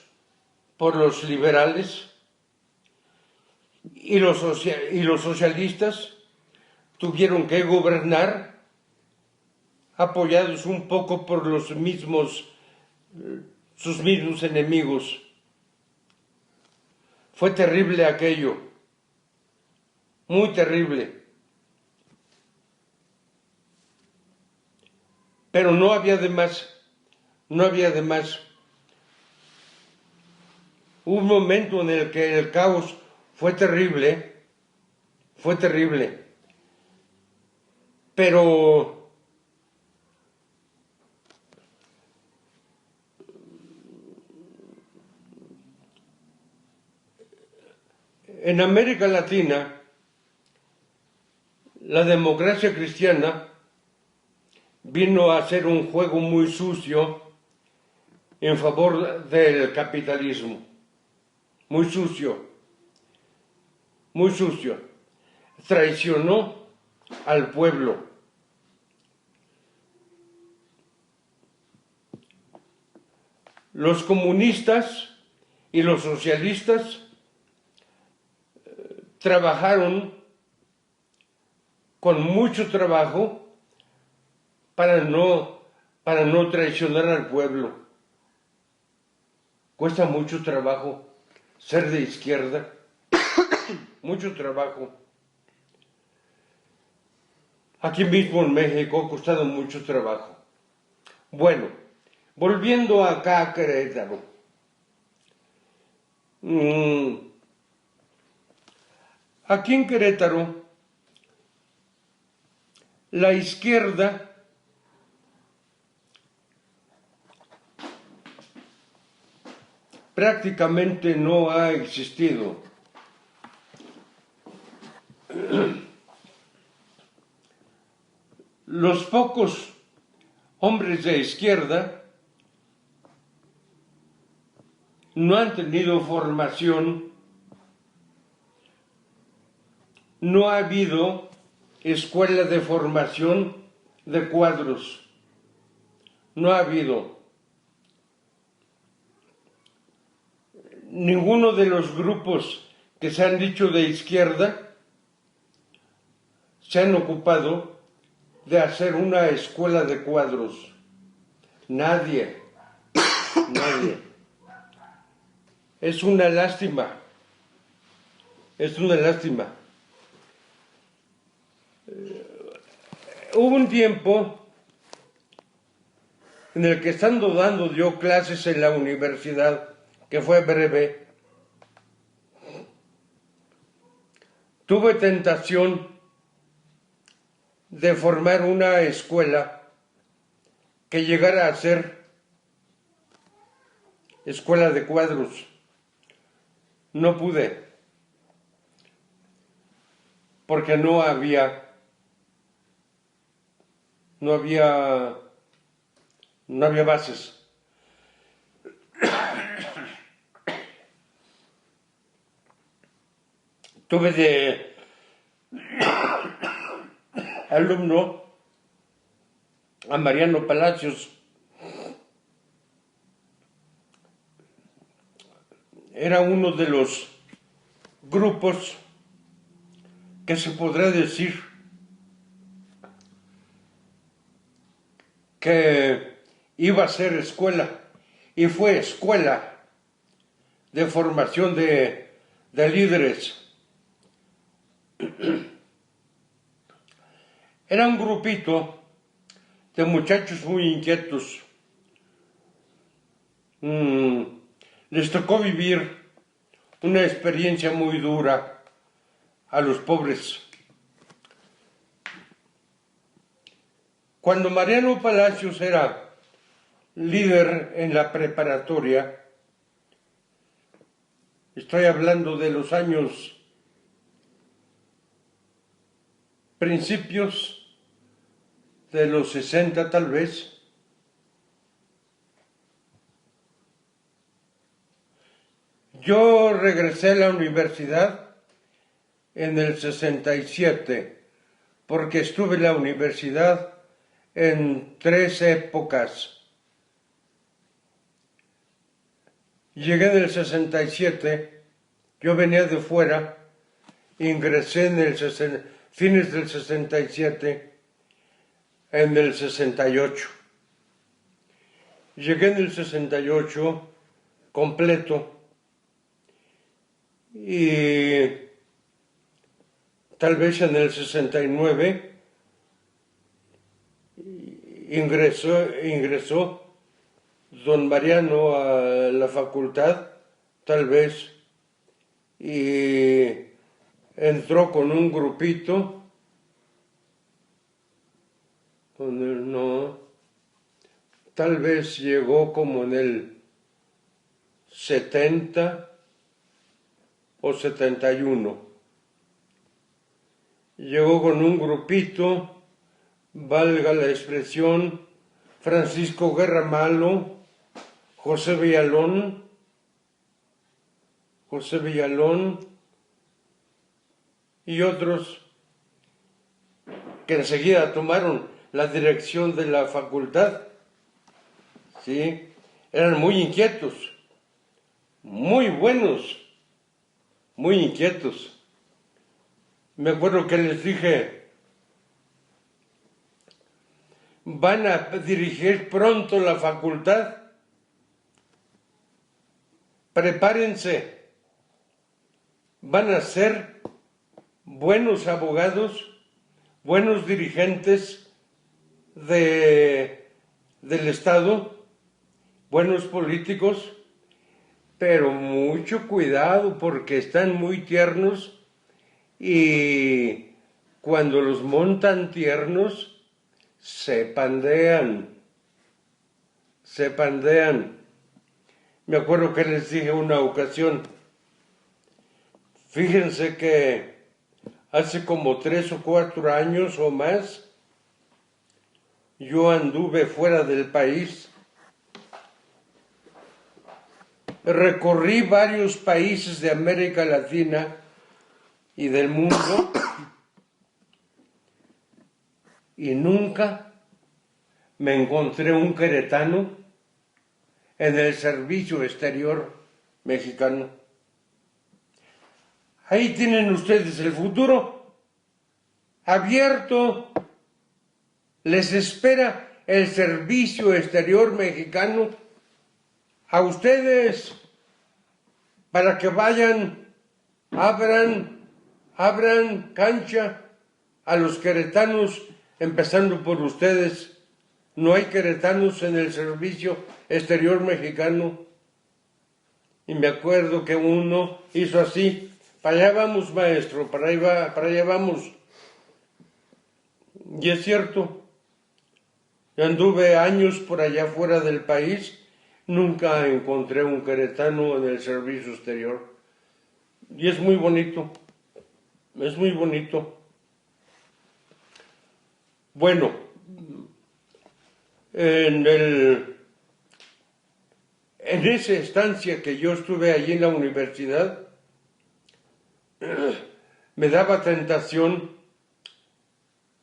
por los liberales, y los socialistas tuvieron que gobernar apoyados un poco por sus mismos enemigos. Fue terrible aquello, muy terrible. Pero no había de más. Hubo un momento en el que el caos fue terrible, pero en América Latina la democracia cristiana vino a hacer un juego muy sucio en favor del capitalismo, muy sucio. Traicionó al pueblo. Los comunistas y los socialistas trabajaron con mucho trabajo para no traicionar al pueblo. Cuesta mucho trabajo ser de izquierda, mucho trabajo. Aquí mismo en México ha costado mucho trabajo. Bueno, volviendo acá a Querétaro. Aquí en Querétaro, la izquierda prácticamente no ha existido. Los pocos hombres de izquierda no han tenido formación, no ha habido escuela de formación de cuadros, no ha habido. Ninguno de los grupos que se han dicho de izquierda se han ocupado de hacer una escuela de cuadros. Nadie. Es una lástima. Hubo un tiempo en el que, estando dando yo clases en la universidad, que fue breve, tuve tentación de formar una escuela que llegara a ser escuela de cuadros. No pude, porque no había bases. Tuve de alumno a Mariano Palacios. Era uno de los grupos que se podrá decir que iba a ser escuela, y fue escuela de formación de líderes. Era un grupito de muchachos muy inquietos. Les tocó vivir una experiencia muy dura a los pobres. Cuando Mariano Palacios era líder en la preparatoria, estoy hablando de los años principios de los 60 tal vez, yo regresé a la universidad en el 67, porque estuve en la universidad en 3 épocas. Llegué en el 67, yo venía de fuera, ingresé en el fines del 67, en el 68. Llegué en el 68 completo, y tal vez en el 69 ingresó don Mariano a la facultad, tal vez, y entró con un grupito, tal vez llegó como en el 70 o 71. Llegó con un grupito, valga la expresión, Francisco Guerra Malo, José Villalón, y otros que enseguida tomaron la dirección de la facultad. ¿Sí? Eran muy inquietos, muy buenos, muy inquietos. Me acuerdo que les dije, van a dirigir pronto la facultad, prepárense, van a ser buenos abogados, buenos dirigentes del Estado, buenos políticos, pero mucho cuidado porque están muy tiernos, y cuando los montan tiernos se pandean. Me acuerdo que les dije una ocasión, fíjense que hace como 3 o 4 años o más, yo anduve fuera del país. Recorrí varios países de América Latina y del mundo, y nunca me encontré un queretano en el servicio exterior mexicano. Ahí tienen ustedes el futuro abierto. Les espera el servicio exterior mexicano a ustedes para que vayan, abran cancha a los queretanos, empezando por ustedes. No hay queretanos en el servicio exterior mexicano. Y me acuerdo que uno hizo así, para allá vamos, maestro, para allá vamos. Y es cierto, Anduve años por allá fuera del país, nunca encontré un queretano en el servicio exterior. Y es muy bonito, es muy bonito. Bueno, en esa estancia que yo estuve allí en la universidad, me daba tentación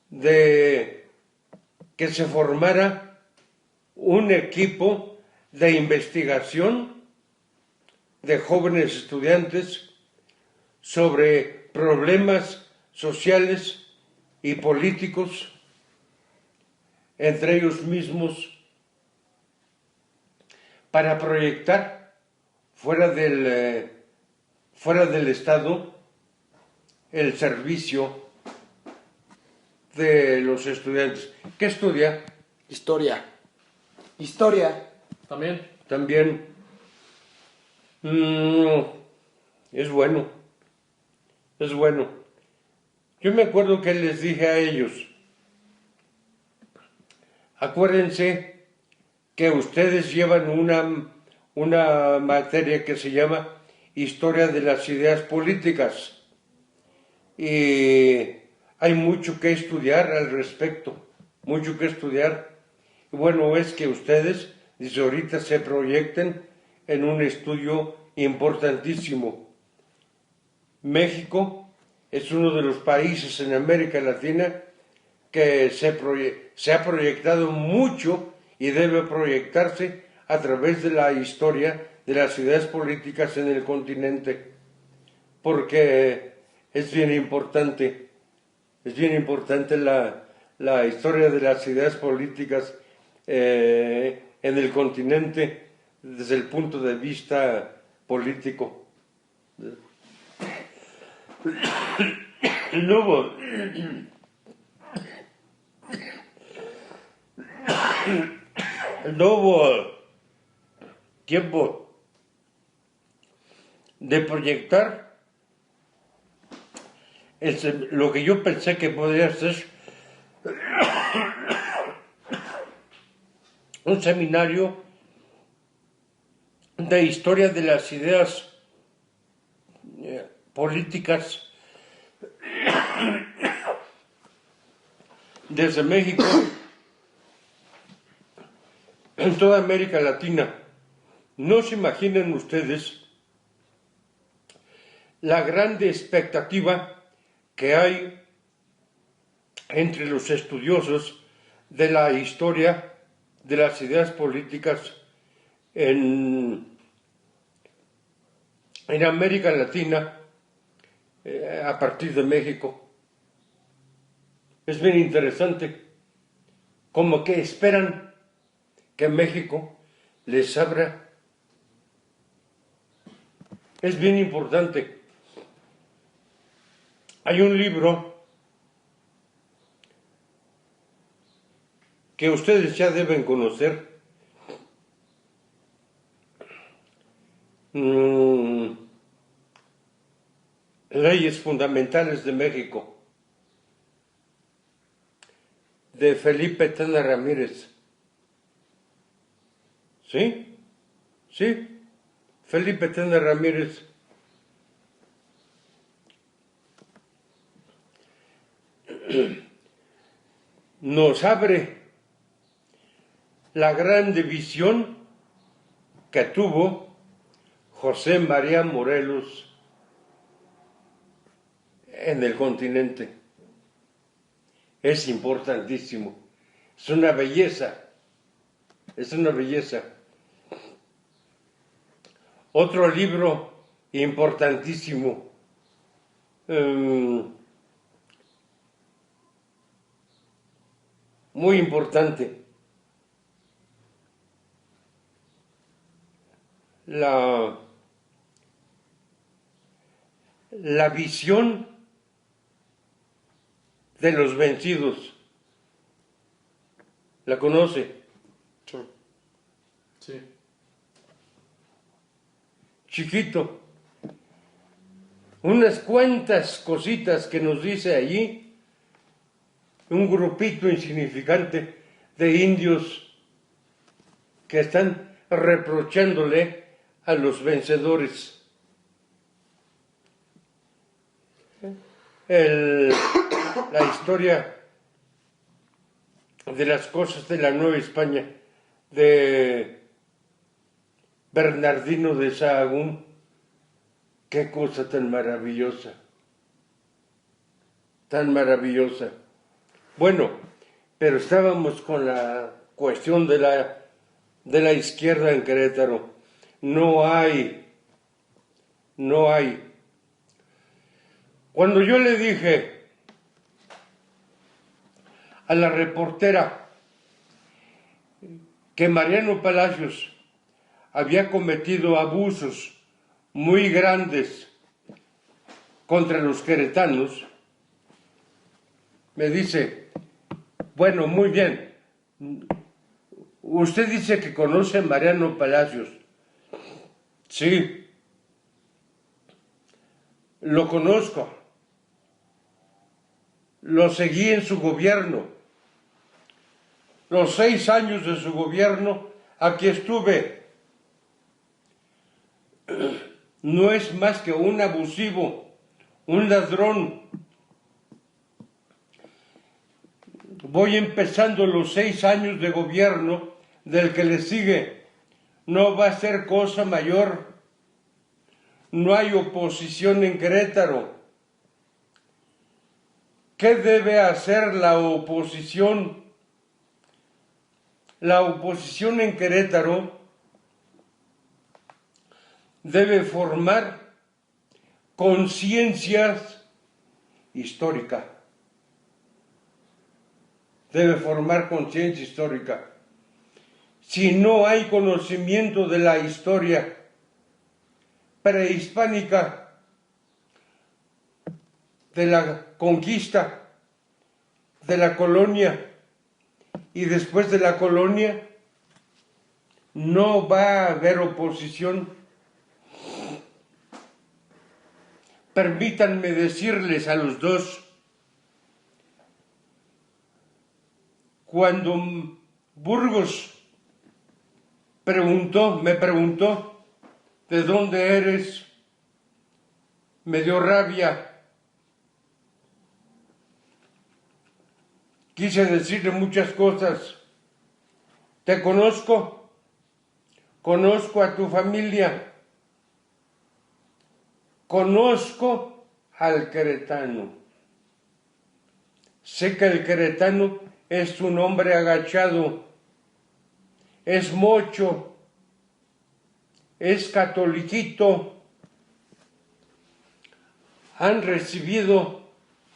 de que se formara un equipo de investigación de jóvenes estudiantes sobre problemas sociales y políticos entre ellos mismos para proyectar fuera del Estado el servicio de los estudiantes. ¿Qué estudia? Historia. También. También. Es bueno. Es bueno. Yo me acuerdo que les dije a ellos, acuérdense que ustedes llevan una materia que se llama Historia de las Ideas Políticas y hay mucho que estudiar al respecto, mucho que estudiar. Y bueno, es que ustedes desde ahorita se proyecten en un estudio importantísimo. México es uno de los países en América Latina que se ha proyectado mucho y debe proyectarse a través de la historia de las ideas políticas en el continente, porque es bien importante la historia de las ideas políticas en el continente desde el punto de vista político. No hubo tiempo de proyectar lo que yo pensé que podría ser un seminario de historia de las ideas políticas desde México en toda América Latina. No se imaginen ustedes la grande expectativa que hay entre los estudiosos de la historia de las ideas políticas en América Latina a partir de México. Es bien interesante, como que esperan que México les abra. Es bien importante. Hay un libro que ustedes ya deben conocer, Leyes Fundamentales de México, de Felipe Tena Ramírez. ¿Sí? Sí, Felipe Tena Ramírez. Nos abre la grande visión que tuvo José María Morelos en el continente. Es importantísimo, es una belleza, es una belleza. Otro libro importantísimo, muy importante, la visión de los vencidos. ¿La conoce? Sí. Chiquito. Unas cuantas cositas que nos dice allí, un grupito insignificante de indios que están reprochándole a los vencedores. La historia de las cosas de la Nueva España de Bernardino de Sahagún, qué cosa tan maravillosa, tan maravillosa. Bueno, pero estábamos con la cuestión de la izquierda en Querétaro. No hay. Cuando yo le dije a la reportera que Mariano Palacios había cometido abusos muy grandes contra los queretanos, me dice, bueno, muy bien, usted dice que conoce a Mariano Palacios. Sí, lo conozco, lo seguí en su gobierno, los 6 años de su gobierno, aquí estuve. No es más que un abusivo, un ladrón. Voy empezando los 6 años de gobierno del que le sigue. No va a ser cosa mayor. No hay oposición en Querétaro. ¿Qué debe hacer la oposición? La oposición en Querétaro debe formar conciencias históricas. Debe formar conciencia histórica. Si no hay conocimiento de la historia prehispánica, de la conquista, de la colonia y después de la colonia, no va a haber oposición. Permítanme decirles a los dos, cuando Burgos me preguntó, ¿de dónde eres? Me dio rabia. Quise decirle muchas cosas. Te conozco, conozco a tu familia, conozco al queretano. Sé que el queretano es un hombre agachado, es mocho, es catoliquito. Han recibido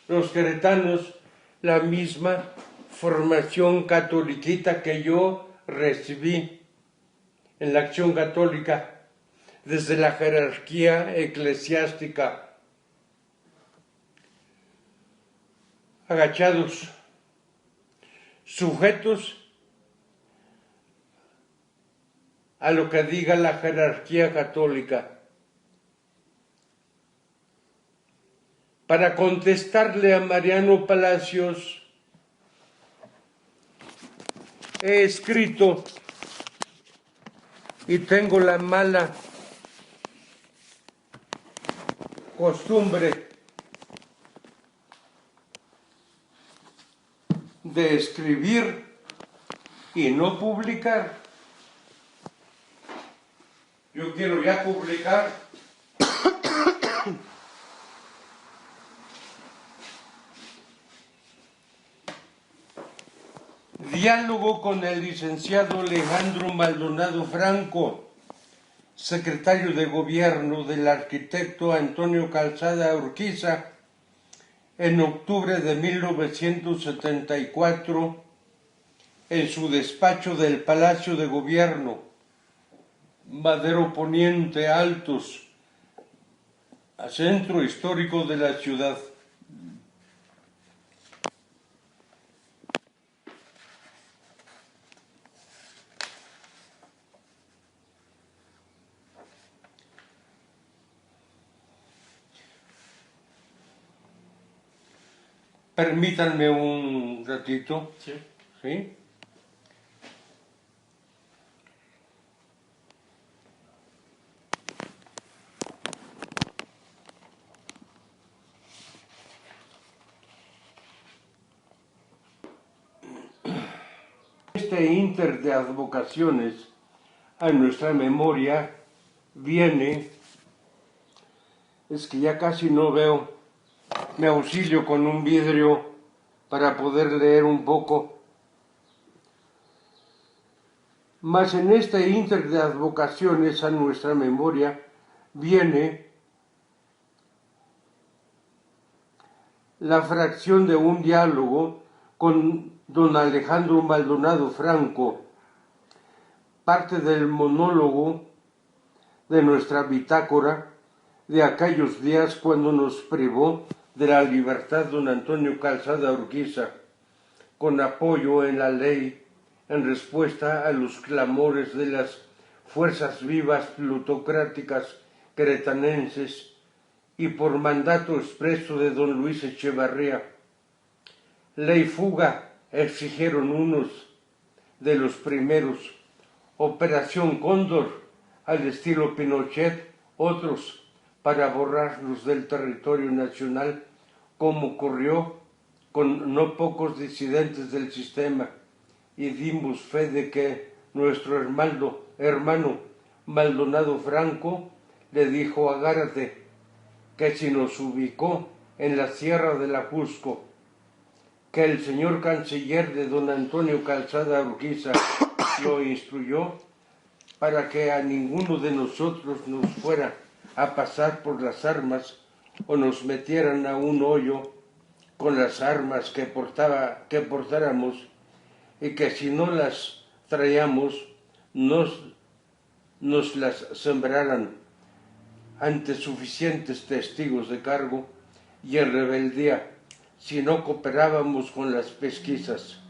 los queretanos la misma formación catoliquita que yo recibí en la Acción Católica desde la jerarquía eclesiástica. Agachados, sujetos a lo que diga la jerarquía católica. Para contestarle a Mariano Palacios, he escrito y tengo la mala costumbre de escribir y no publicar. Yo quiero ya publicar. Diálogo con el licenciado Alejandro Maldonado Franco, secretario de Gobierno del arquitecto Antonio Calzada Urquiza, en octubre de 1974, en su despacho del Palacio de Gobierno, Madero Poniente Altos, a centro histórico de la ciudad. Permítanme un ratito. Sí. ¿Sí? este ínter de advocaciones a nuestra memoria viene, es que ya casi no veo, me auxilio con un vidrio para poder leer un poco. Mas en este ínter de advocaciones a nuestra memoria viene la fracción de un diálogo con don Alejandro Maldonado Franco, parte del monólogo de nuestra bitácora de aquellos días cuando nos privó de la libertad don Antonio Calzada Urquiza, con apoyo en la ley en respuesta a los clamores de las fuerzas vivas plutocráticas queretanenses y por mandato expreso de don Luis Echevarría. Ley fuga exigieron unos de los primeros, Operación Cóndor al estilo Pinochet, otros para borrarnos del territorio nacional, como ocurrió con no pocos disidentes del sistema, y dimos fe de que nuestro hermano Maldonado Franco le dijo a Gárate que si nos ubicó en la Sierra del Ajusco, que el señor canciller de don Antonio Calzada Urquiza lo instruyó para que a ninguno de nosotros nos fuera a pasar por las armas o nos metieran a un hoyo con las armas que portáramos, y que si no las traíamos nos las sembraran ante suficientes testigos de cargo, y en rebeldía si no cooperábamos con las pesquisas.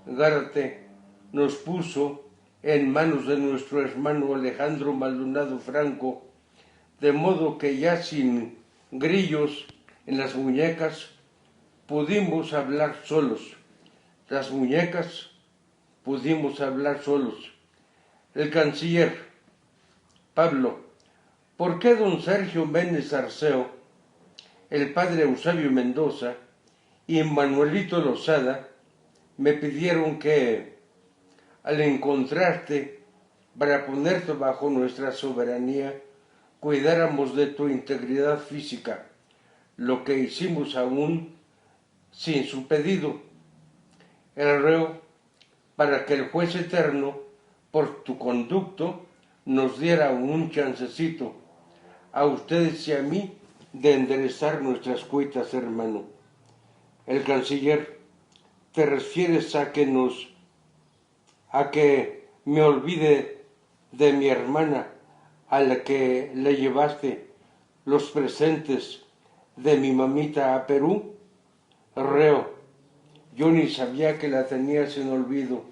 Gárate nos puso en manos de nuestro hermano Alejandro Maldonado Franco, de modo que ya sin grillos en las muñecas pudimos hablar solos. Las muñecas pudimos hablar solos. El canciller: Pablo, ¿por qué don Sergio Méndez Arceo, el padre Eusebio Mendoza y Manuelito Lozada me pidieron que, al encontrarte para ponerte bajo nuestra soberanía, cuidáramos de tu integridad física, lo que hicimos aún sin su pedido? El reo, para que el juez eterno, por tu conducto, nos diera un chancecito a ustedes y a mí de enderezar nuestras cuitas, hermano. El canciller: ¿te refieres a que me olvide de mi hermana, a la que le llevaste los presentes de mi mamita a Perú? Reo: yo ni sabía que la tenías en olvido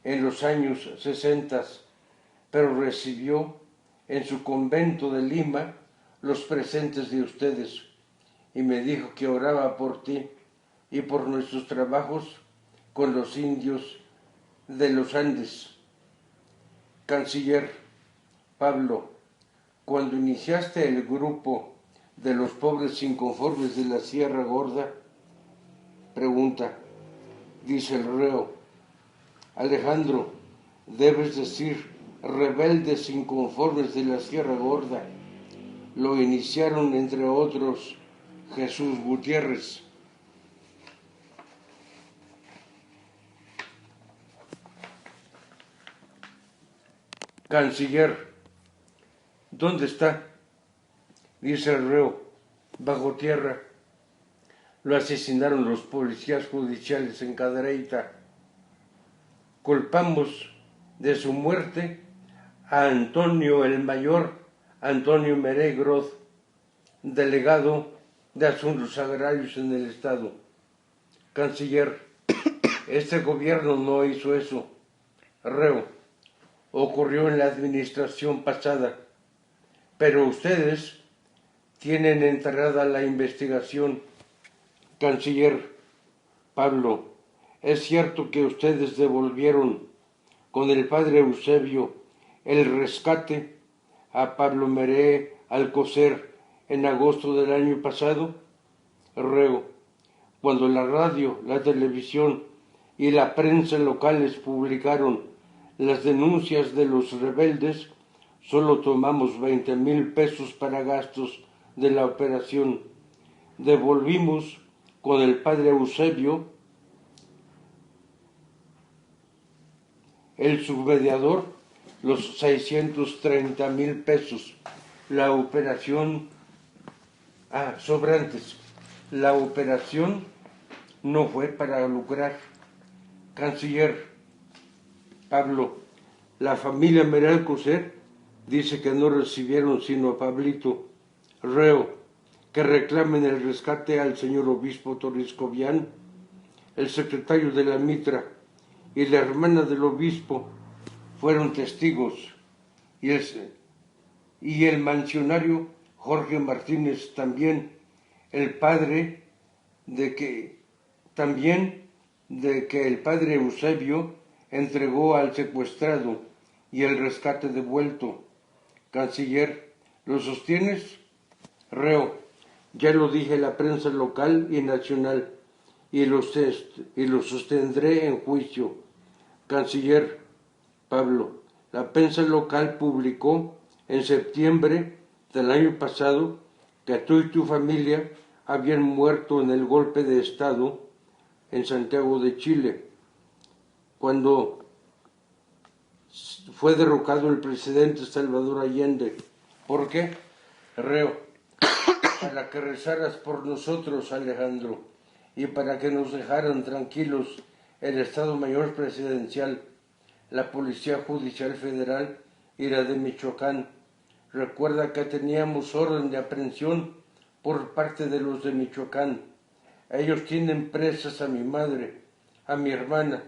en los años 60, pero recibió en su convento de Lima los presentes de ustedes y me dijo que oraba por ti y por nuestros trabajos con los indios de los Andes. Canciller: Pablo, cuando iniciaste el grupo de los pobres inconformes de la Sierra Gorda, pregunta, dice el reo: Alejandro, debes decir rebeldes inconformes de la Sierra Gorda. Lo iniciaron, entre otros, Jesús Gutiérrez. Canciller: ¿dónde está? Dice el reo: bajo tierra. Lo asesinaron los policías judiciales en Cadereyta. Culpamos de su muerte a Antonio el Mayor, Antonio Meré Groth, delegado de Asuntos Agrarios en el Estado. Canciller: este gobierno no hizo eso. Reo: ocurrió en la administración pasada, pero ustedes tienen enterrada la investigación. Canciller: Pablo, es cierto que ustedes devolvieron con el padre Eusebio el rescate a Pablo Meré Alcocer en agosto del año pasado. Reo: cuando la radio, la televisión y la prensa locales publicaron las denuncias de los rebeldes, solo tomamos 20,000 pesos para gastos de la operación. Devolvimos con el padre Eusebio, el submediador, los 630,000 pesos. La operación, sobrantes. La operación no fue para lucrar. Canciller Pablo, la familia Meral Coser dice que no recibieron sino a Pablito. Reo, que reclamen el rescate al señor obispo Torres Cobian. El secretario de la Mitra y la hermana del obispo fueron testigos, y el mansionario Jorge Martínez también, el padre de que el padre Eusebio entregó al secuestrado y el rescate devuelto. Canciller, ¿lo sostienes? Reo, ya lo dije a la prensa local y nacional, y lo sostendré en juicio. Canciller Pablo, la prensa local publicó en septiembre del año pasado que tú y tu familia habían muerto en el golpe de Estado en Santiago de Chile, cuando fue derrocado el presidente Salvador Allende. ¿Por qué? Reo, para que rezaras por nosotros, Alejandro, y para que nos dejaran tranquilos el Estado Mayor Presidencial, la Policía Judicial Federal y la de Michoacán. Recuerda que teníamos orden de aprehensión por parte de los de Michoacán. Ellos tienen presas a mi madre, a mi hermana,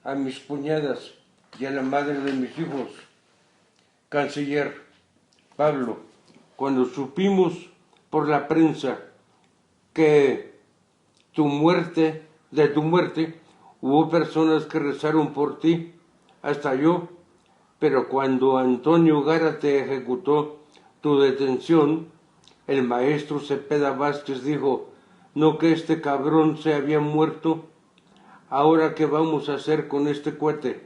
a mis cuñadas y a la madre de mis hijos. Canciller Pablo, cuando supimos por la prensa que de tu muerte, hubo personas que rezaron por ti, hasta yo, pero cuando Antonio Gárate ejecutó tu detención, el maestro Cepeda Vázquez dijo, no que este cabrón se había muerto, ahora qué vamos a hacer con este cohete.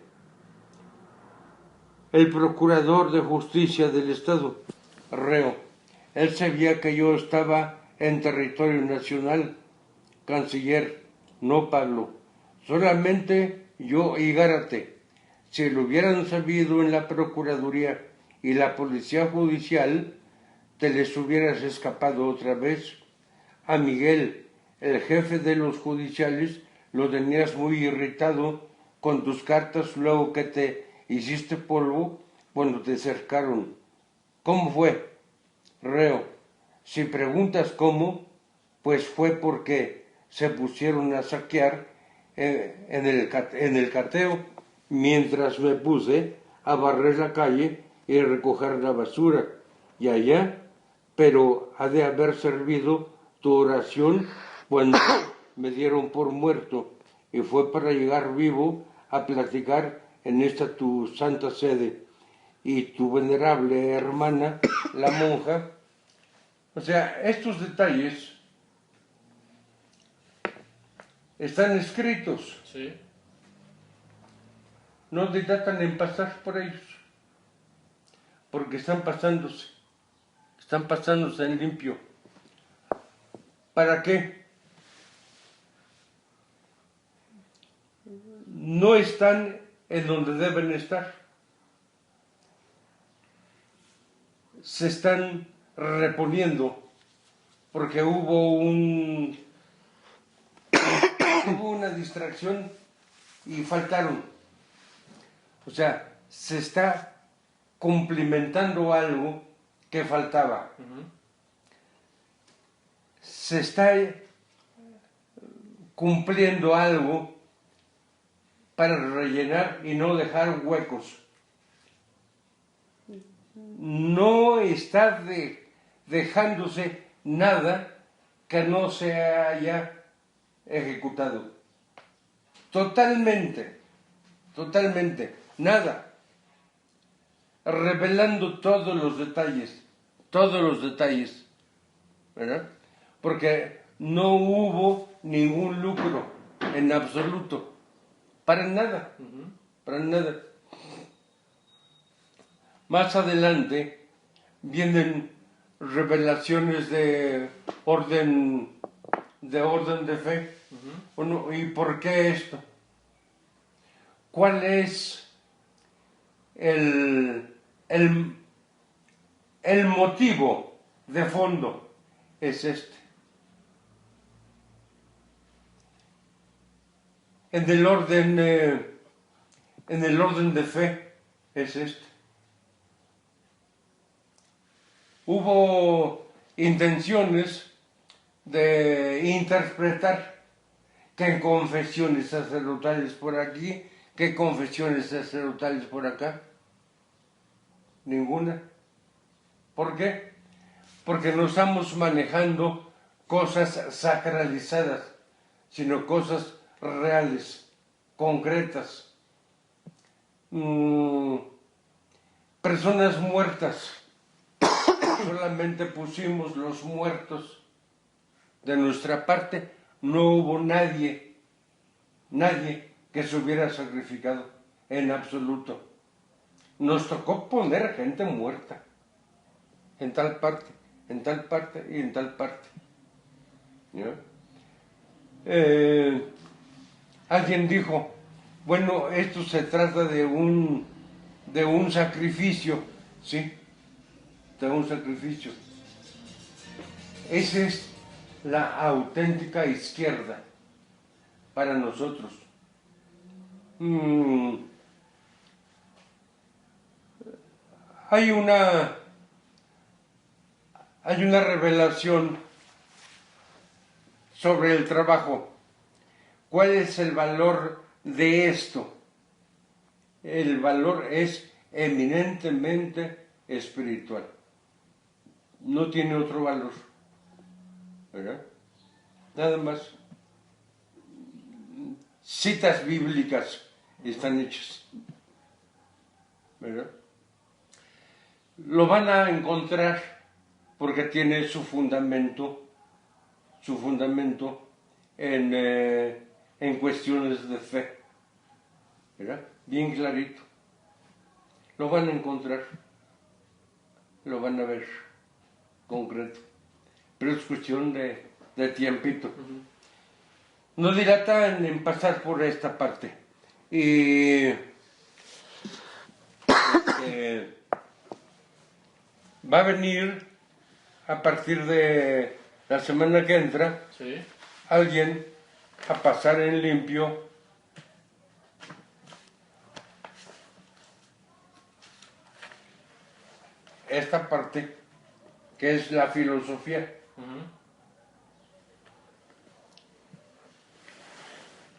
El procurador de justicia del estado, Reo, él sabía que yo estaba en territorio nacional. Canciller, no Pablo, solamente yo y Gárate. Si lo hubieran sabido en la Procuraduría y la Policía Judicial, te les hubieras escapado otra vez. A Miguel, el jefe de los judiciales, lo tenías muy irritado con tus cartas luego que te hiciste polvo cuando te cercaron. ¿Cómo fue? Reo, si preguntas cómo, pues fue porque se pusieron a saquear en el cateo, mientras me puse a barrer la calle y recoger la basura. Y allá, pero ha de haber servido tu oración cuando me dieron por muerto, y fue para llegar vivo a platicar en esta tu santa sede. Y tu venerable hermana, la monja. O sea, estos detalles están escritos. Sí. No dilatan en pasar por ellos, porque están pasándose en limpio. ¿Para qué? No están en donde deben estar. Se están reponiendo porque hubo una distracción y faltaron. O sea, se está cumplimentando algo que faltaba. Se está cumpliendo algo para rellenar y no dejar huecos. No está dejándose nada que no se haya ejecutado. Totalmente, nada. Revelando todos los detalles, ¿verdad? Porque no hubo ningún lucro en absoluto. para nada, para nada. Más adelante vienen revelaciones de orden de fe. Bueno, ¿y por qué esto? ¿Cuál es el motivo de fondo? Es este. En el orden de fe es este. Hubo intenciones de interpretar que confesiones sacerdotales por aquí, que confesiones sacerdotales por acá. Ninguna. ¿Por qué? Porque no estamos manejando cosas sacralizadas, sino cosas reales, concretas. Personas muertas. Solamente pusimos los muertos. De nuestra parte no hubo nadie que se hubiera sacrificado en absoluto. Nos tocó poner gente muerta en tal parte y en tal parte. ¿Ya? Alguien dijo, bueno, esto se trata de un sacrificio, ¿sí? De un sacrificio. Esa es la auténtica izquierda para nosotros. Hay una revelación sobre el trabajo. ¿Cuál es el valor de esto? El valor es eminentemente espiritual. No tiene otro valor. ¿Verdad? Nada más. Citas bíblicas están hechas. ¿Verdad? Lo van a encontrar porque tiene su fundamento en cuestiones de fe. ¿Verdad? Bien clarito. Lo van a encontrar, lo van a ver concreto. Pero es cuestión de tiempito. No dilatan en pasar por esta parte. Y va a venir a partir de la semana que entra, sí, alguien a pasar en limpio esta parte que es la filosofía.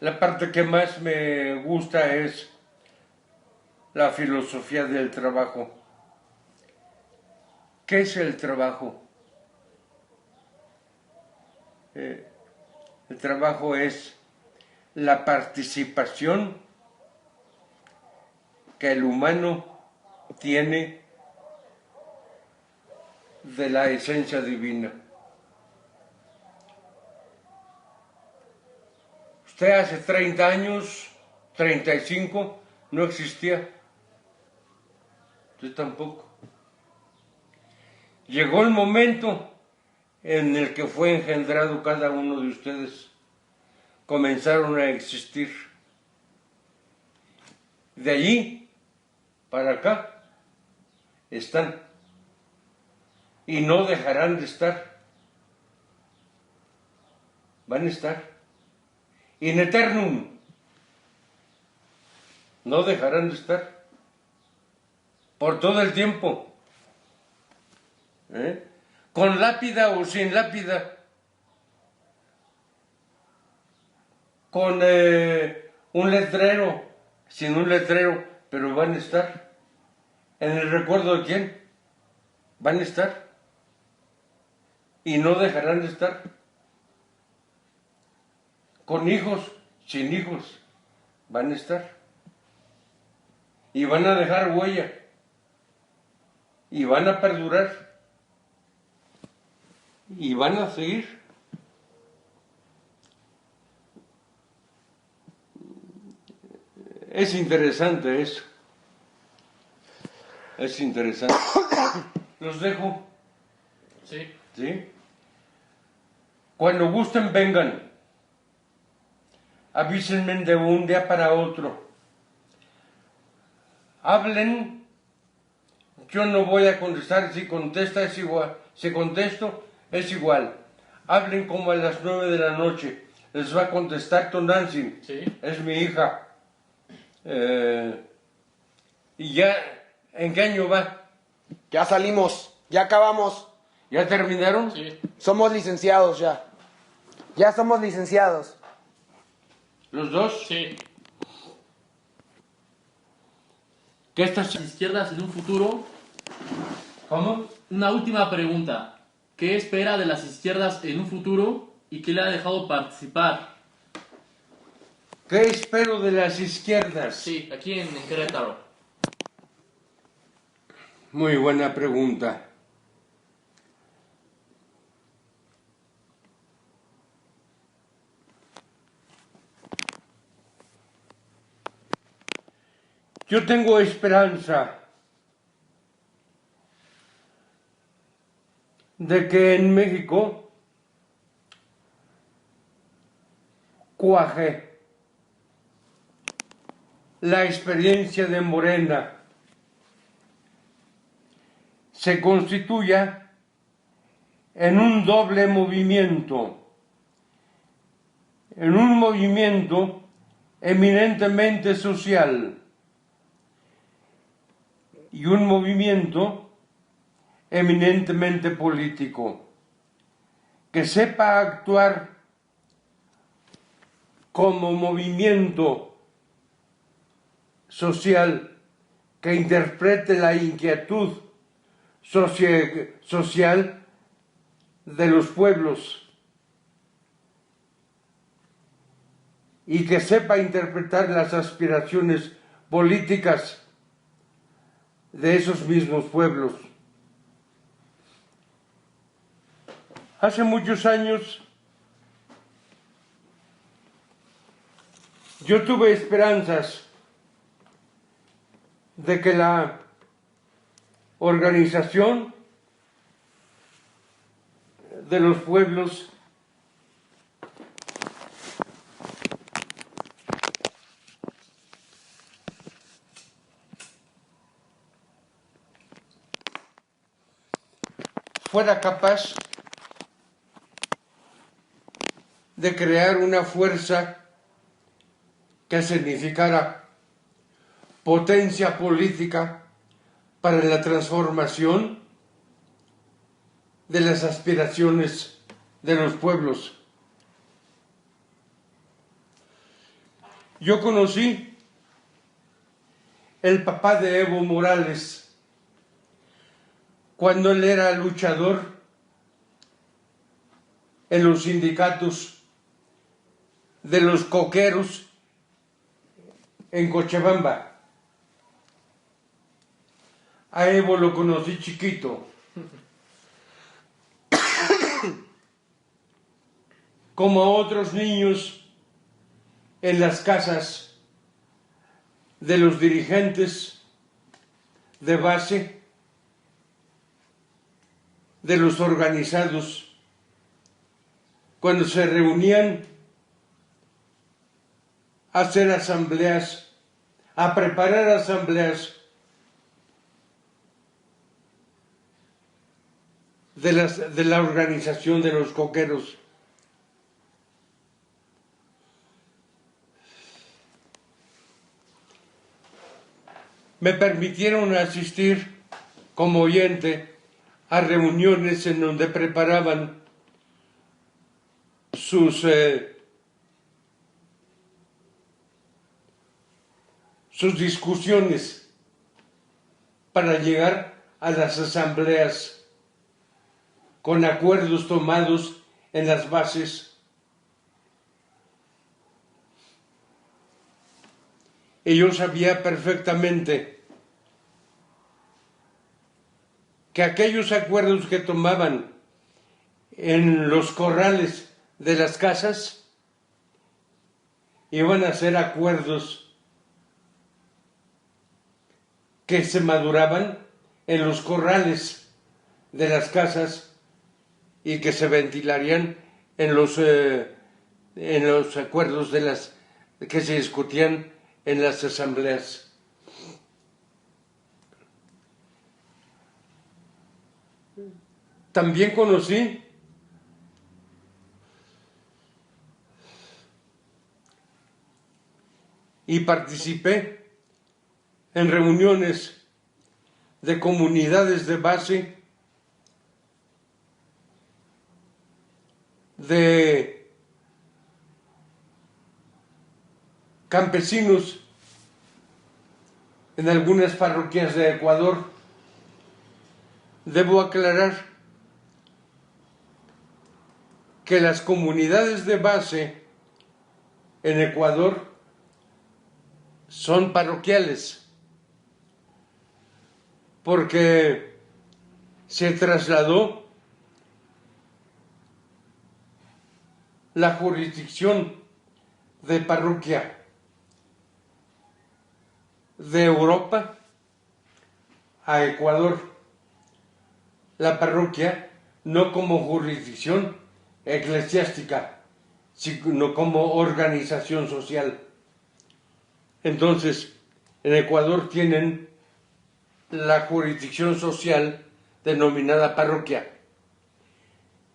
La parte que más me gusta es la filosofía del trabajo. ¿Qué es el trabajo? El trabajo es la participación que el humano tiene de la esencia divina. Usted hace 30 años, 35, no existía. Usted tampoco. Llegó el momento en el que fue engendrado cada uno de ustedes. Comenzaron a existir. De allí para acá están. Y no dejarán de estar. Van a estar. In eternum. No dejarán de estar. Por todo el tiempo. Con lápida o sin lápida. Con un letrero, sin un letrero, pero van a estar. ¿En el recuerdo de quién? Van a estar. Y no dejarán de estar. Con hijos, sin hijos, van a estar. Y van a dejar huella. Y van a perdurar. Y van a seguir. Es interesante eso. Es interesante. Los dejo. Sí. ¿Sí? Cuando gusten, vengan. Avísenme de un día para otro. Hablen. Yo no voy a contestar. Si contesta es igual. Si contesto es igual. Hablen como a las 9 de la noche. Les va a contestar Tonantzin. Sí. Es mi hija. Y ya, ¿en qué año va? Ya salimos, ya acabamos. ¿Ya terminaron? Sí. Somos licenciados ya. Ya somos licenciados. ¿Los dos? Sí. ¿Qué estás? Las izquierdas en un futuro. ¿Cómo? Una última pregunta. ¿Qué espera de las izquierdas en un futuro y qué le ha dejado participar? ¿Qué espero de las izquierdas? Sí, aquí en Querétaro. Muy buena pregunta. Yo tengo esperanza de que en México cuaje la experiencia de Morena, se constituya en un doble movimiento, en un movimiento eminentemente social y un movimiento eminentemente político, que sepa actuar como movimiento social, que interprete la inquietud social de los pueblos y que sepa interpretar las aspiraciones políticas de esos mismos pueblos. Hace muchos años yo tuve esperanzas de que la organización de los pueblos fuera capaz de crear una fuerza que significara potencia política para la transformación de las aspiraciones de los pueblos. Yo conocí el papá de Evo Morales cuando él era luchador en los sindicatos de los coqueros en Cochabamba. A Evo lo conocí chiquito. Como a otros niños en las casas de los dirigentes de base, de los organizados, cuando se reunían a hacer asambleas, a preparar asambleas de la organización de los coqueros. Me permitieron asistir como oyente a reuniones en donde preparaban sus discusiones para llegar a las asambleas con acuerdos tomados en las bases. Y yo sabía perfectamente que aquellos acuerdos que tomaban en los corrales de las casas iban a ser acuerdos que se maduraban en los corrales de las casas y que se ventilarían en los acuerdos que se discutían en las asambleas. También conocí y participé en reuniones de comunidades de base, de campesinos en algunas parroquias de Ecuador. Debo aclarar que las comunidades de base en Ecuador son parroquiales, porque se trasladó la jurisdicción de parroquia de Europa a Ecuador. La parroquia no como jurisdicción eclesiástica, sino como organización social. Entonces, en Ecuador tienen la jurisdicción social denominada parroquia,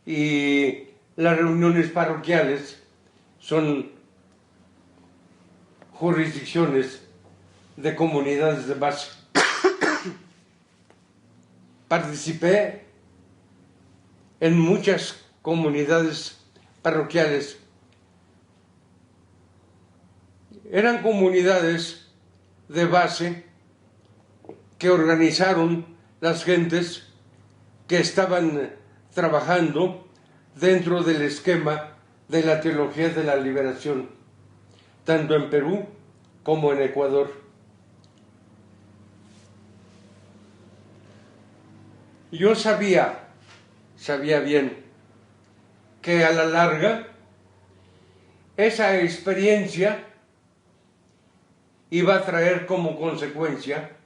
y las reuniones parroquiales son jurisdicciones de comunidades de base. Participé en muchas comunidades parroquiales. Eran comunidades de base que organizaron las gentes que estaban trabajando dentro del esquema de la teología de la liberación, tanto en Perú como en Ecuador. Yo sabía bien que a la larga esa experiencia iba a traer como consecuencia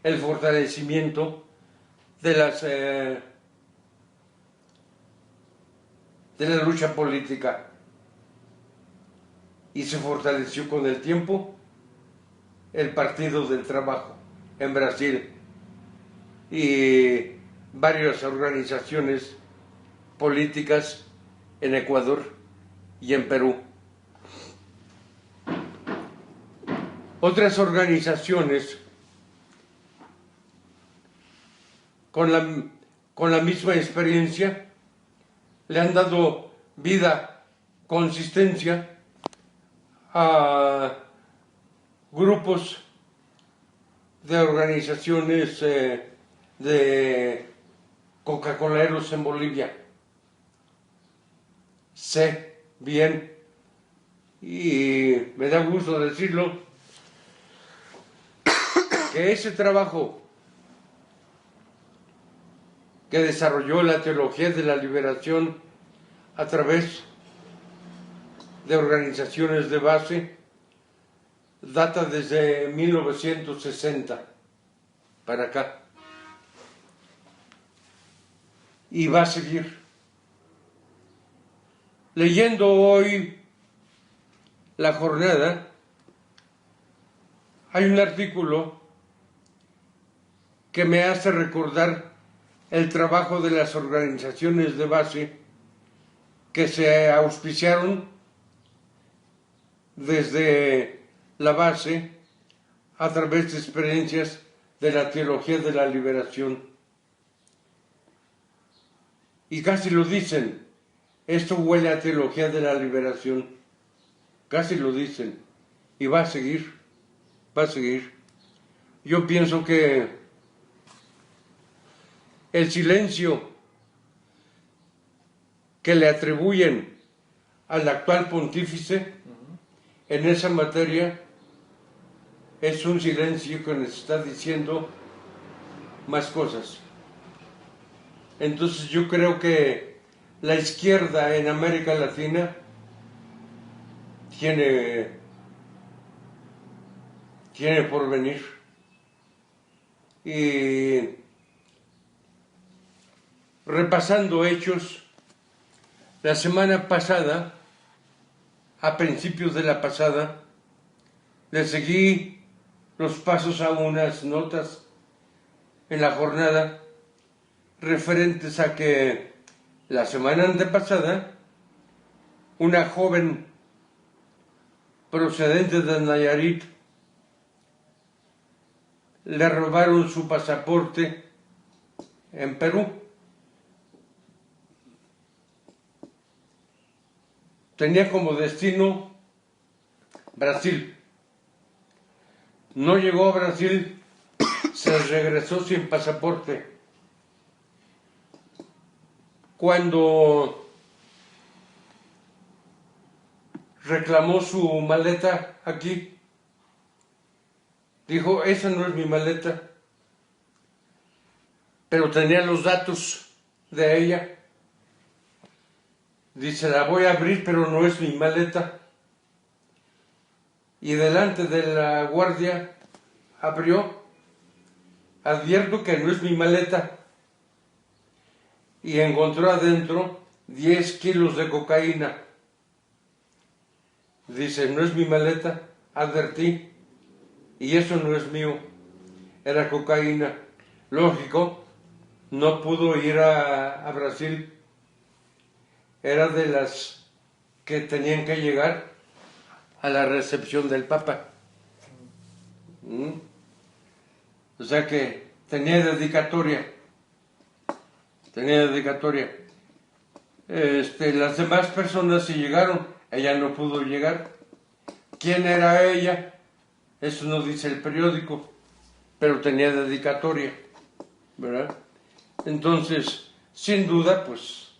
el fortalecimiento de la lucha política, y se fortaleció con el tiempo el Partido del Trabajo en Brasil y varias organizaciones políticas en Ecuador y en Perú. Otras organizaciones con la misma experiencia le han dado vida, consistencia a grupos de organizaciones de Coca-Coleros en Bolivia. Sé bien, y me da gusto decirlo, que ese trabajo que desarrolló la teología de la liberación a través de organizaciones de base data desde 1960 para acá, y va a seguir. Leyendo hoy La Jornada, hay un artículo que me hace recordar el trabajo de las organizaciones de base que se auspiciaron desde la base a través de experiencias de la teología de la liberación. Y casi lo dicen, esto huele a teología de la liberación. Casi lo dicen. Y va a seguir, va a seguir. Yo pienso que el silencio que le atribuyen al actual pontífice en esa materia es un silencio que nos está diciendo más cosas. Entonces yo creo que la izquierda en América Latina tiene por venir. y repasando hechos, la semana pasada, a principios de la pasada, le seguí los pasos a unas notas en la jornada referentes a que la semana antepasada una joven procedente de Nayarit le robaron su pasaporte en Perú. Tenía como destino Brasil. No llegó a Brasil, se regresó sin pasaporte. Cuando reclamó su maleta aquí, dijo, esa no es mi maleta, pero tenía los datos de ella. Dice, la voy a abrir, pero no es mi maleta. Y delante de la guardia abrió, advierto que no es mi maleta. Y encontró adentro 10 kilos de cocaína. Dice, no es mi maleta, advertí, y eso no es mío, era cocaína. Lógico, no pudo ir a Brasil, era de las que tenían que llegar a la recepción del Papa. O sea que tenía dedicatoria. Las demás personas sí llegaron, ella no pudo llegar. ¿Quién era ella? Eso no dice el periódico, pero tenía dedicatoria, ¿verdad? Entonces, sin duda, pues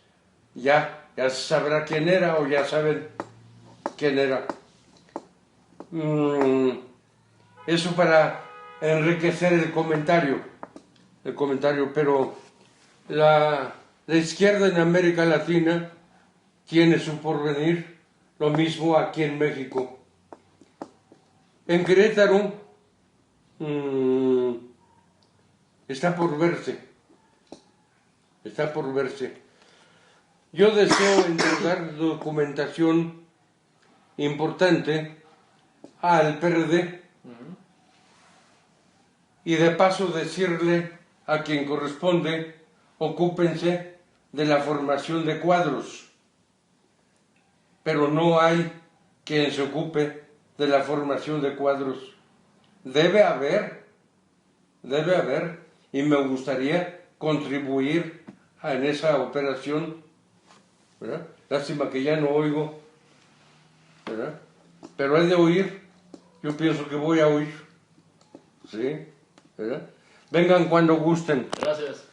ya se sabrá quién era, o ya saben quién era. Eso para enriquecer el comentario, pero la izquierda en América Latina tiene su porvenir, lo mismo aquí en México. En Querétaro está por verse. Yo deseo entregar documentación importante al PRD y de paso decirle a quien corresponde, ocúpense de la formación de cuadros, pero no hay quien se ocupe de la formación de cuadros. Debe haber, y me gustaría contribuir en esa operación, ¿verdad? Lástima que ya no oigo, ¿verdad? Pero he de oír, yo pienso que voy a oír, ¿sí? ¿Verdad? Vengan cuando gusten. Gracias.